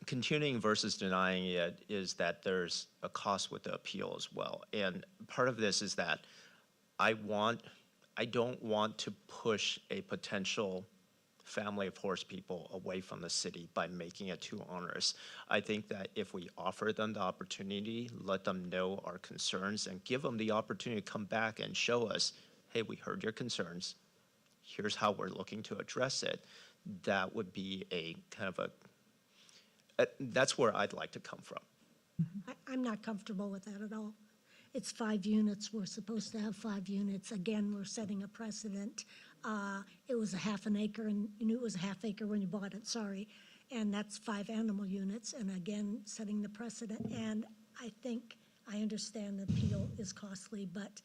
continuing versus denying it is that there's a cost with the appeal as well. And part of this is that I don't want to push a potential family of horse people away from the city by making it too onerous. I think that if we offer them the opportunity, let them know our concerns, and give them the opportunity to come back and show us, hey, we heard your concerns. Here's how we're looking to address it. That would be a kind of that's where I'd like to come from. I'm not comfortable with that at all. It's 5 units. We're supposed to have 5 units. Again, we're setting a precedent. It was a half an acre, and you knew it was a half acre when you bought it, sorry. And that's 5 animal units, and again, setting the precedent. And I think, I understand the appeal is costly, but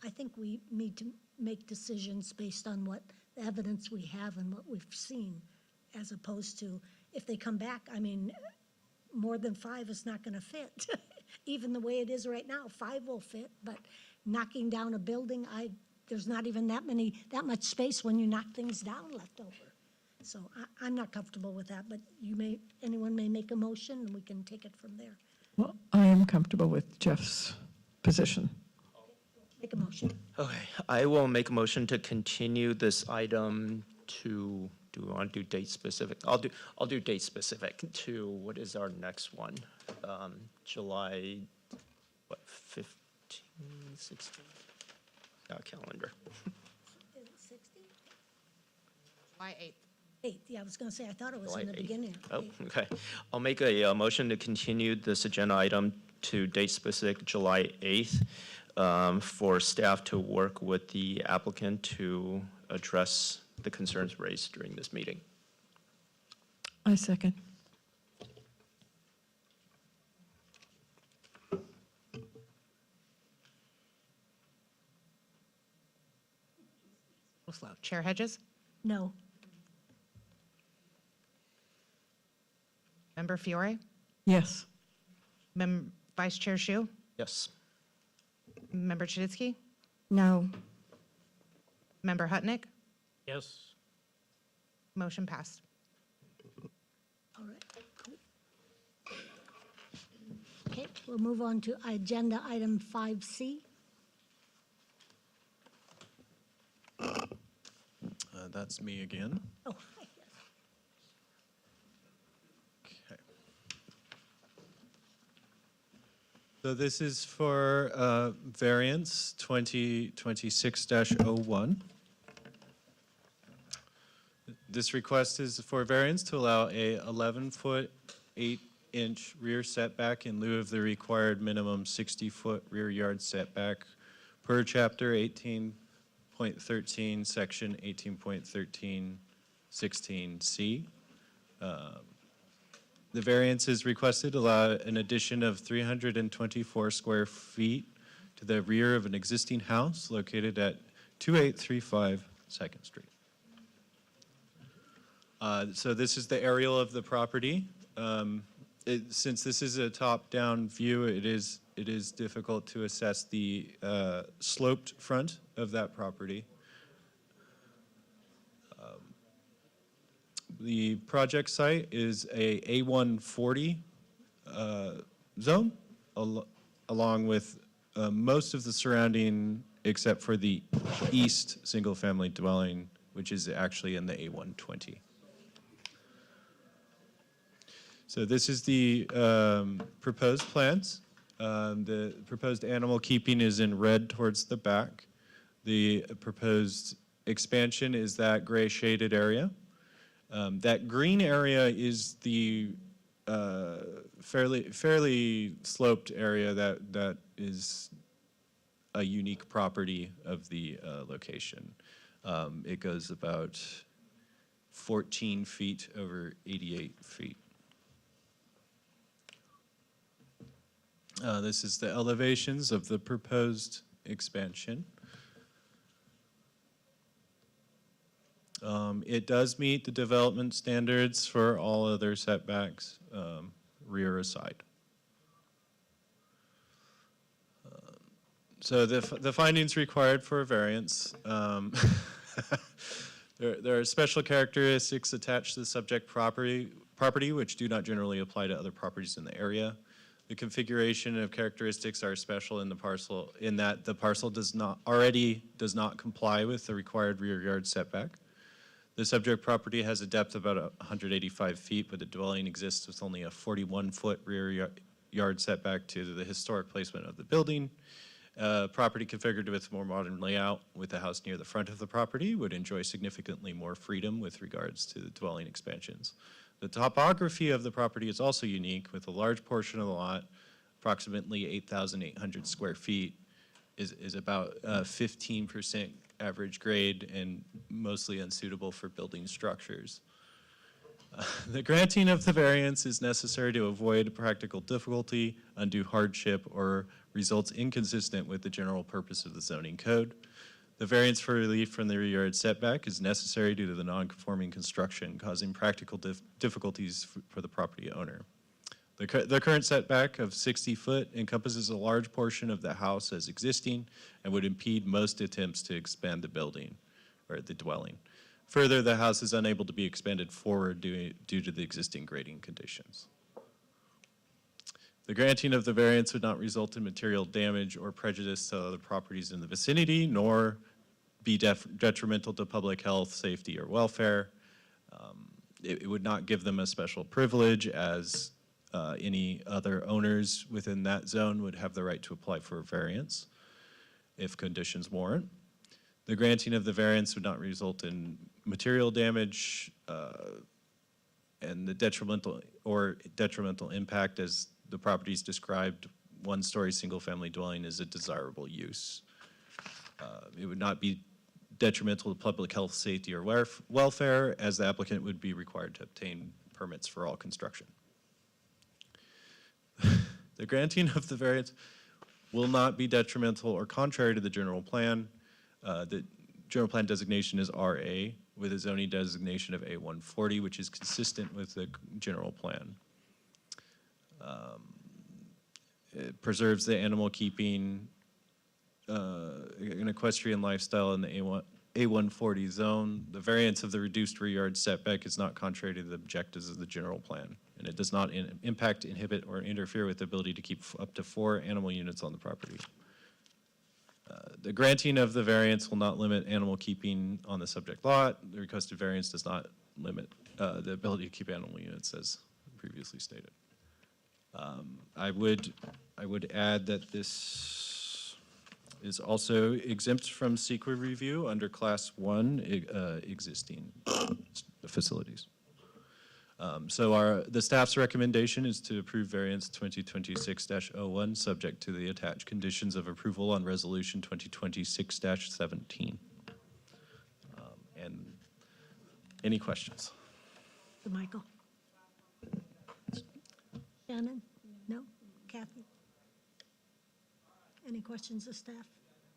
I think we need to make decisions based on what the evidence we have and what we've seen, as opposed to, if they come back, more than 5 is not gonna fit. Even the way it is right now, 5 will fit, but knocking down a building, there's not even that much space when you knock things down left over. So I'm not comfortable with that, but anyone may make a motion and we can take it from there. Well, I am comfortable with Jeff's position. Make a motion. Okay, I will make a motion to continue this item to, do we want to do date specific? I'll do date specific to, what is our next one? July, what, 15, 16? Calendar. Is it 60? July 8th. 8th, yeah, I was going to say, I thought it was July in the 8th. beginning. Oh, 8th. okay. I'll make a motion to continue this agenda item to date specific July 8th for staff to work with the applicant to address the concerns raised during this meeting. I second. Slow. Chair Hedges? No. Member Fiore? Yes. Vice Chair Shu? Yes. Member Chuditsky? No. Member Hutnick? Yes. Motion passed. All right, cool. Okay, we'll move on to agenda item 5C. That's me again. Oh, hi, yes. Okay. So this is for variance 2026-01. This request is for variance to allow a 11-foot, 8-inch rear setback in lieu of the required minimum 60-foot rear yard setback per chapter 18.13, section 18.13, 16C. The variance is requested to allow an addition of 324 square feet to the rear of an existing house located at 2835 2nd Street. So this is the aerial of the property. Since this is a top-down view, it is difficult to assess the sloped front of that property. The project site is a A140 zone, along with most of the surrounding, except for the east single-family dwelling, which is actually in the A120. So this is the proposed plans. The proposed animal keeping is in red towards the back. The proposed expansion is that gray shaded area. That green area is the fairly sloped area that is a unique property of the location. It goes about 14 feet over 88 feet. This is the elevations of the proposed expansion. It does meet the development standards for all other setbacks, rear aside. So the findings required for a variance, there are special characteristics attached to the subject property which do not generally apply to other properties in the area. The configuration of characteristics are special in the parcel in that the parcel does not comply with the required rear yard setback. The subject property has a depth of about 185 feet, but the dwelling exists with only a 41-foot rear yard setback to the historic placement of the building. Property configured with a more modern layout with the house near the front of the property would enjoy significantly more freedom with regards to the dwelling expansions. The topography of the property is also unique, with a large portion of the lot, approximately 8,800 square feet, is about 15% average grade and mostly unsuitable for building structures. The granting of the variance is necessary to avoid practical difficulty, undue hardship, or results inconsistent with the general purpose of the zoning code. The variance for relief from the rear yard setback is necessary due to the non-conforming construction causing practical difficulties for the property owner. The current setback of 60 foot encompasses a large portion of the house as existing and would impede most attempts to expand the building or the dwelling. Further, the house is unable to be expanded forward due to the existing grading conditions. The granting of the variance would not result in material damage or prejudice to other properties in the vicinity, nor be detrimental to public health, safety, or welfare. It would not give them a special privilege, as any other owners within that zone would have the right to apply for a variance if conditions warrant. The granting of the variance would not result in material damage and the detrimental impact, as the properties described, one-story single-family dwelling is a desirable use. It would not be detrimental to public health, safety, or welfare, as the applicant would be required to obtain permits for all construction. The granting of the variance will not be detrimental or contrary to the general plan. The general plan designation is RA with a zoning designation of A140, which is consistent with the general plan. It preserves the animal keeping, an equestrian lifestyle in the A140 zone. The variance of the reduced rear yard setback is not contrary to the objectives of the general plan, and it does not impact, inhibit, or interfere with the ability to keep up to 4 animal units on the property. The granting of the variance will not limit animal keeping on the subject lot. The requested variance does not limit the ability to keep animal units, as previously stated. I would add that this is also exempt from secret review under Class 1 existing facilities. So the staff's recommendation is to approve variance 2026-01, subject to the attached conditions of approval on resolution 2026-17. And any questions? Michael? Shannon? No? Kathy? Any questions of staff?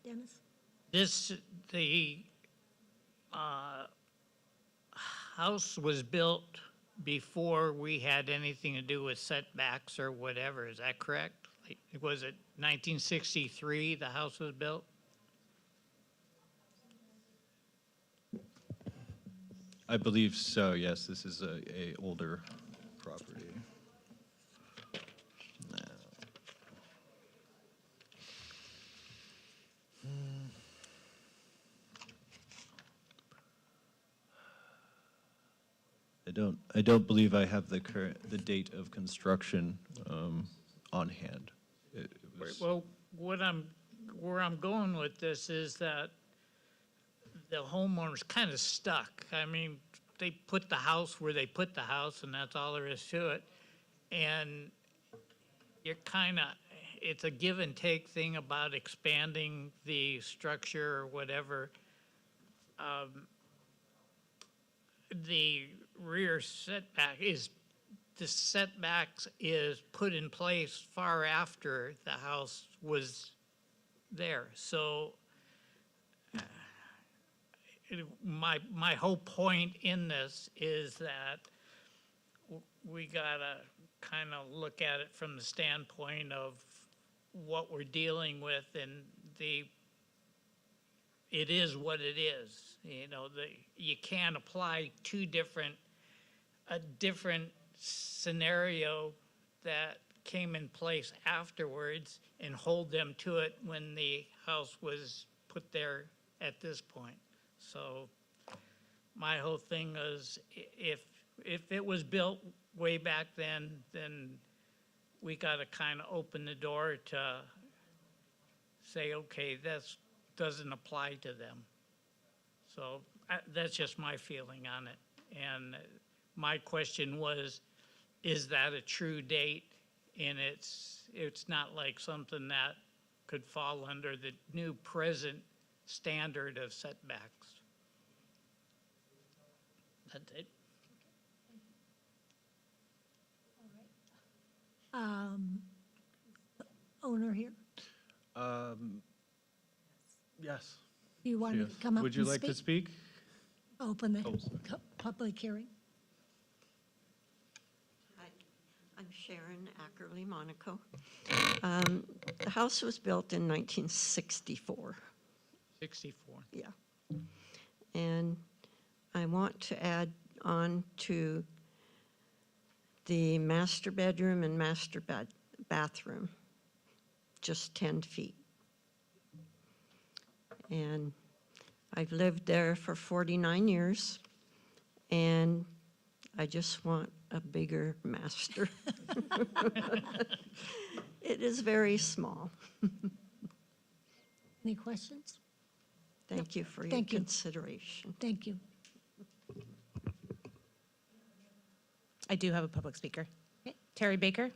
Dennis? The house was built before we had anything to do with setbacks or whatever, is that correct? Like, was it 1963 the house was built? I believe so, yes. This is a older property. I don't believe I have the date of construction on hand. Well, where I'm going with this is that the homeowner's kind of stuck. I mean, they put the house where they put the house, and that's all there is to it. And you're it's a give and take thing about expanding the structure or whatever. The rear setback the setbacks is put in place far after the house was there. So my whole point in this is that we gotta kind of look at it from the standpoint of what we're dealing with, and it is what it is. You know, you can't apply a different scenario that came in place afterwards and hold them to it when the house was put there at this point. So my whole thing is, if it was built way back then we gotta kind of open the door to say, okay, this doesn't apply to them. So that's just my feeling on it. And my question was, is that a true date? And it's not like something that could fall under the new present standard of setbacks. That's it. Owner here? Yes. You want to come up and speak? Would you like to speak? Open the public hearing. Hi, I'm Sharon Ackerley, Monaco. The house was built in 1964. 64. Yeah. And I want to add on to the master bedroom and master bathroom, just 10 feet. And I've lived there for 49 years, and I just want a bigger master. It is very small. Any questions? Thank you for your Thank you. consideration. Thank you. I do have a public speaker. Terry Baker?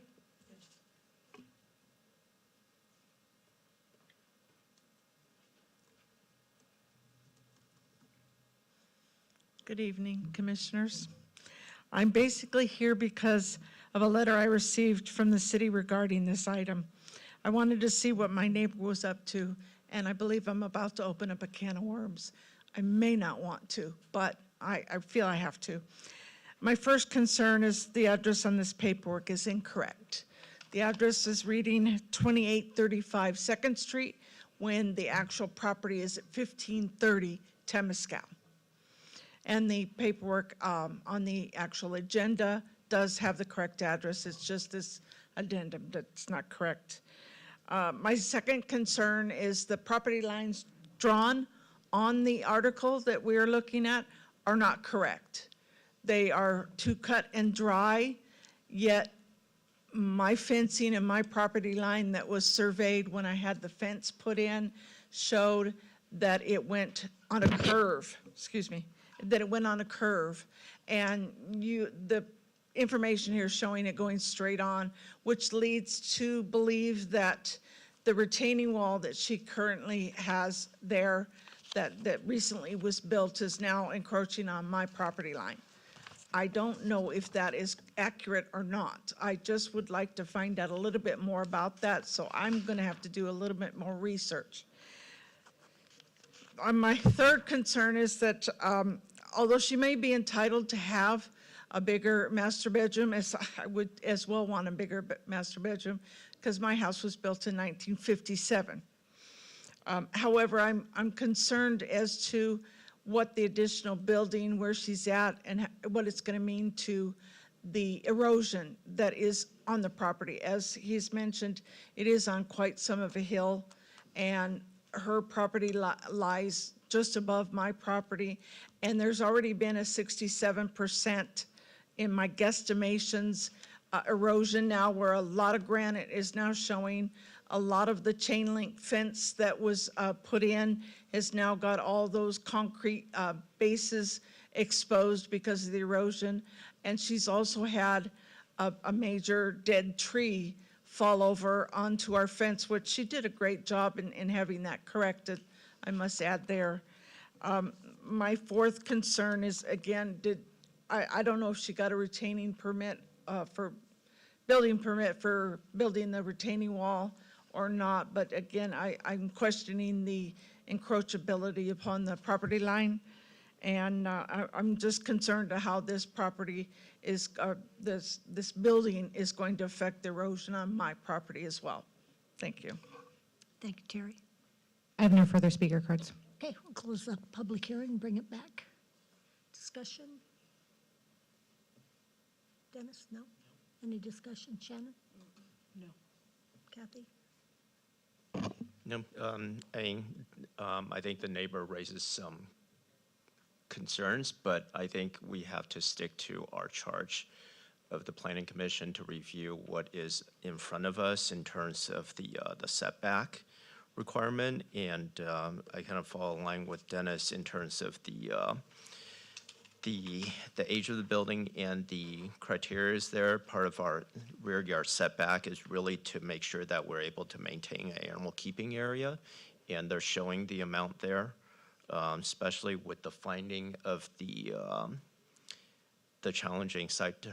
Good evening, Commissioners. I'm basically here because of a letter I received from the city regarding this item. I wanted to see what my neighbor was up to, and I believe I'm about to open up a can of worms. I may not want to, but I feel I have to. My first concern is the address on this paperwork is incorrect. The address is reading 2835 2nd Street when the actual property is at 1530 Temescal. And the paperwork on the actual agenda does have the correct address. It's just this addendum that's not correct. My second concern is the property lines drawn on the article that we are looking at are not correct. They are too cut and dry, yet my fencing and my property line that was surveyed when I had the fence put in showed that it went on a curve, that it went on a curve. And the information here is showing it going straight on, which leads to believe that the retaining wall that she currently has there that recently was built is now encroaching on my property line. I don't know if that is accurate or not. I just would like to find out a little bit more about that, so I'm going to have to do a little bit more research. My third concern is that although she may be entitled to have a bigger master bedroom, as I would as well want a bigger master bedroom, because my house was built in 1957. However, I'm concerned as to what the additional building, where she's at, and what it's going to mean to the erosion that is on the property. As he's mentioned, it is on quite some of a hill, and her property lies just above my property, and there's already been a 67% in my guesstimations erosion now, where a lot of granite is now showing. A lot of the chain link fence that was put in has now got all those concrete bases exposed because of the erosion. And she's also had a major dead tree fall over onto our fence, which she did a great job in having that corrected, I must add there. My fourth concern is, again, I don't know if she got a retaining permit building permit for building the retaining wall or not, but again, I'm questioning the encroachability upon the property line. And I'm just concerned to how this property is, this building is going to affect the erosion on my property as well. Thank you. Thank you, Terry. I have no further speaker cards. Okay, we'll close the public hearing and bring it back. Discussion? Dennis, no? Any discussion? Shannon? No. Kathy? No, I think the neighbor raises some concerns, but I think we have to stick to our charge of the Planning Commission to review what is in front of us in terms of the setback requirement. And I kind of fall in line with Dennis in terms of the age of the building and the criteria is there. Part of our rear yard setback is really to make sure that we're able to maintain an animal keeping area, and they're showing the amount there, especially with the finding of the challenging site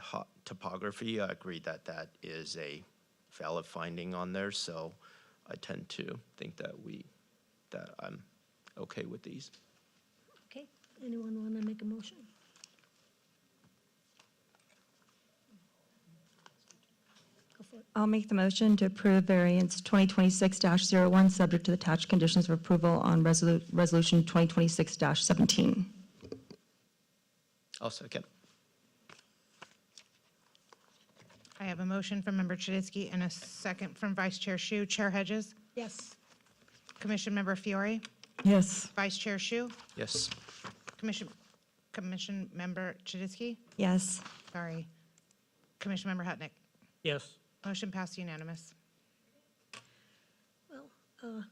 topography. I agree that that is a valid finding on there, so I tend to think that I'm okay with these. Okay, anyone want to make a motion? Go for it. I'll make the motion to approve variance 2026-01, subject to the attached conditions of approval on resolution 2026-17. I'll second. I have a motion from Member Chuditsky and a second from Vice Chair Shu. Chair Hedges? Yes. Commission Member Fiore? Yes. Vice Chair Shu? Yes. Commission Member Chuditsky? Yes. Sorry. Commission Member Hutnick? Yes. Motion passed unanimous. Well,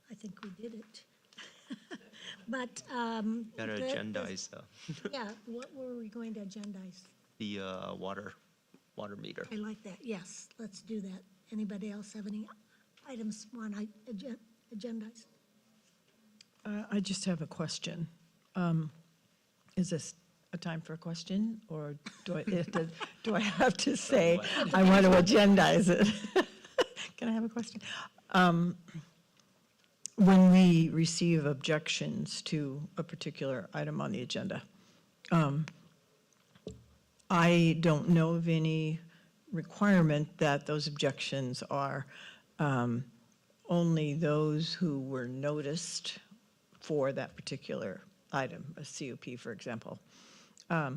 I think we did it. But, Gotta agendize yeah, what were we going to agendize? the water meter. I like that, yes, let's do that. Anybody else have any items want to agendize? I just have a question. Is this a time for a question, or do I have to say, I want to agendize it? Can I have a question? When we receive objections to a particular item on the agenda, I don't know of any requirement that those objections are only those who were noticed for that particular item, a CUP, for example, or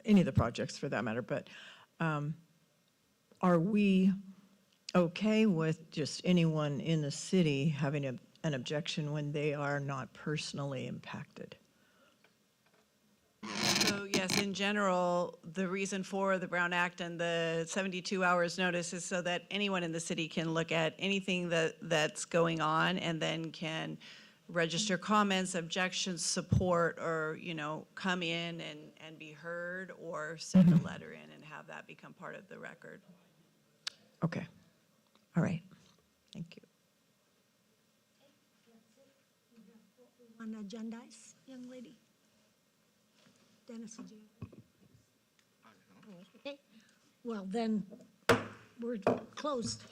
any of the projects for that matter. But are we okay with just anyone in the city having an objection when they are not personally impacted? So yes, in general, the reason for the Brown Act and the 72 hours notice is so that anyone in the city can look at anything that's going on and then can register comments, objections, support, or, come in and be heard, or send a letter in and have that become part of the record. Okay. All right. Thank you. Want to agendize, young lady? Dennis, did you? Okay, well then, we're closed.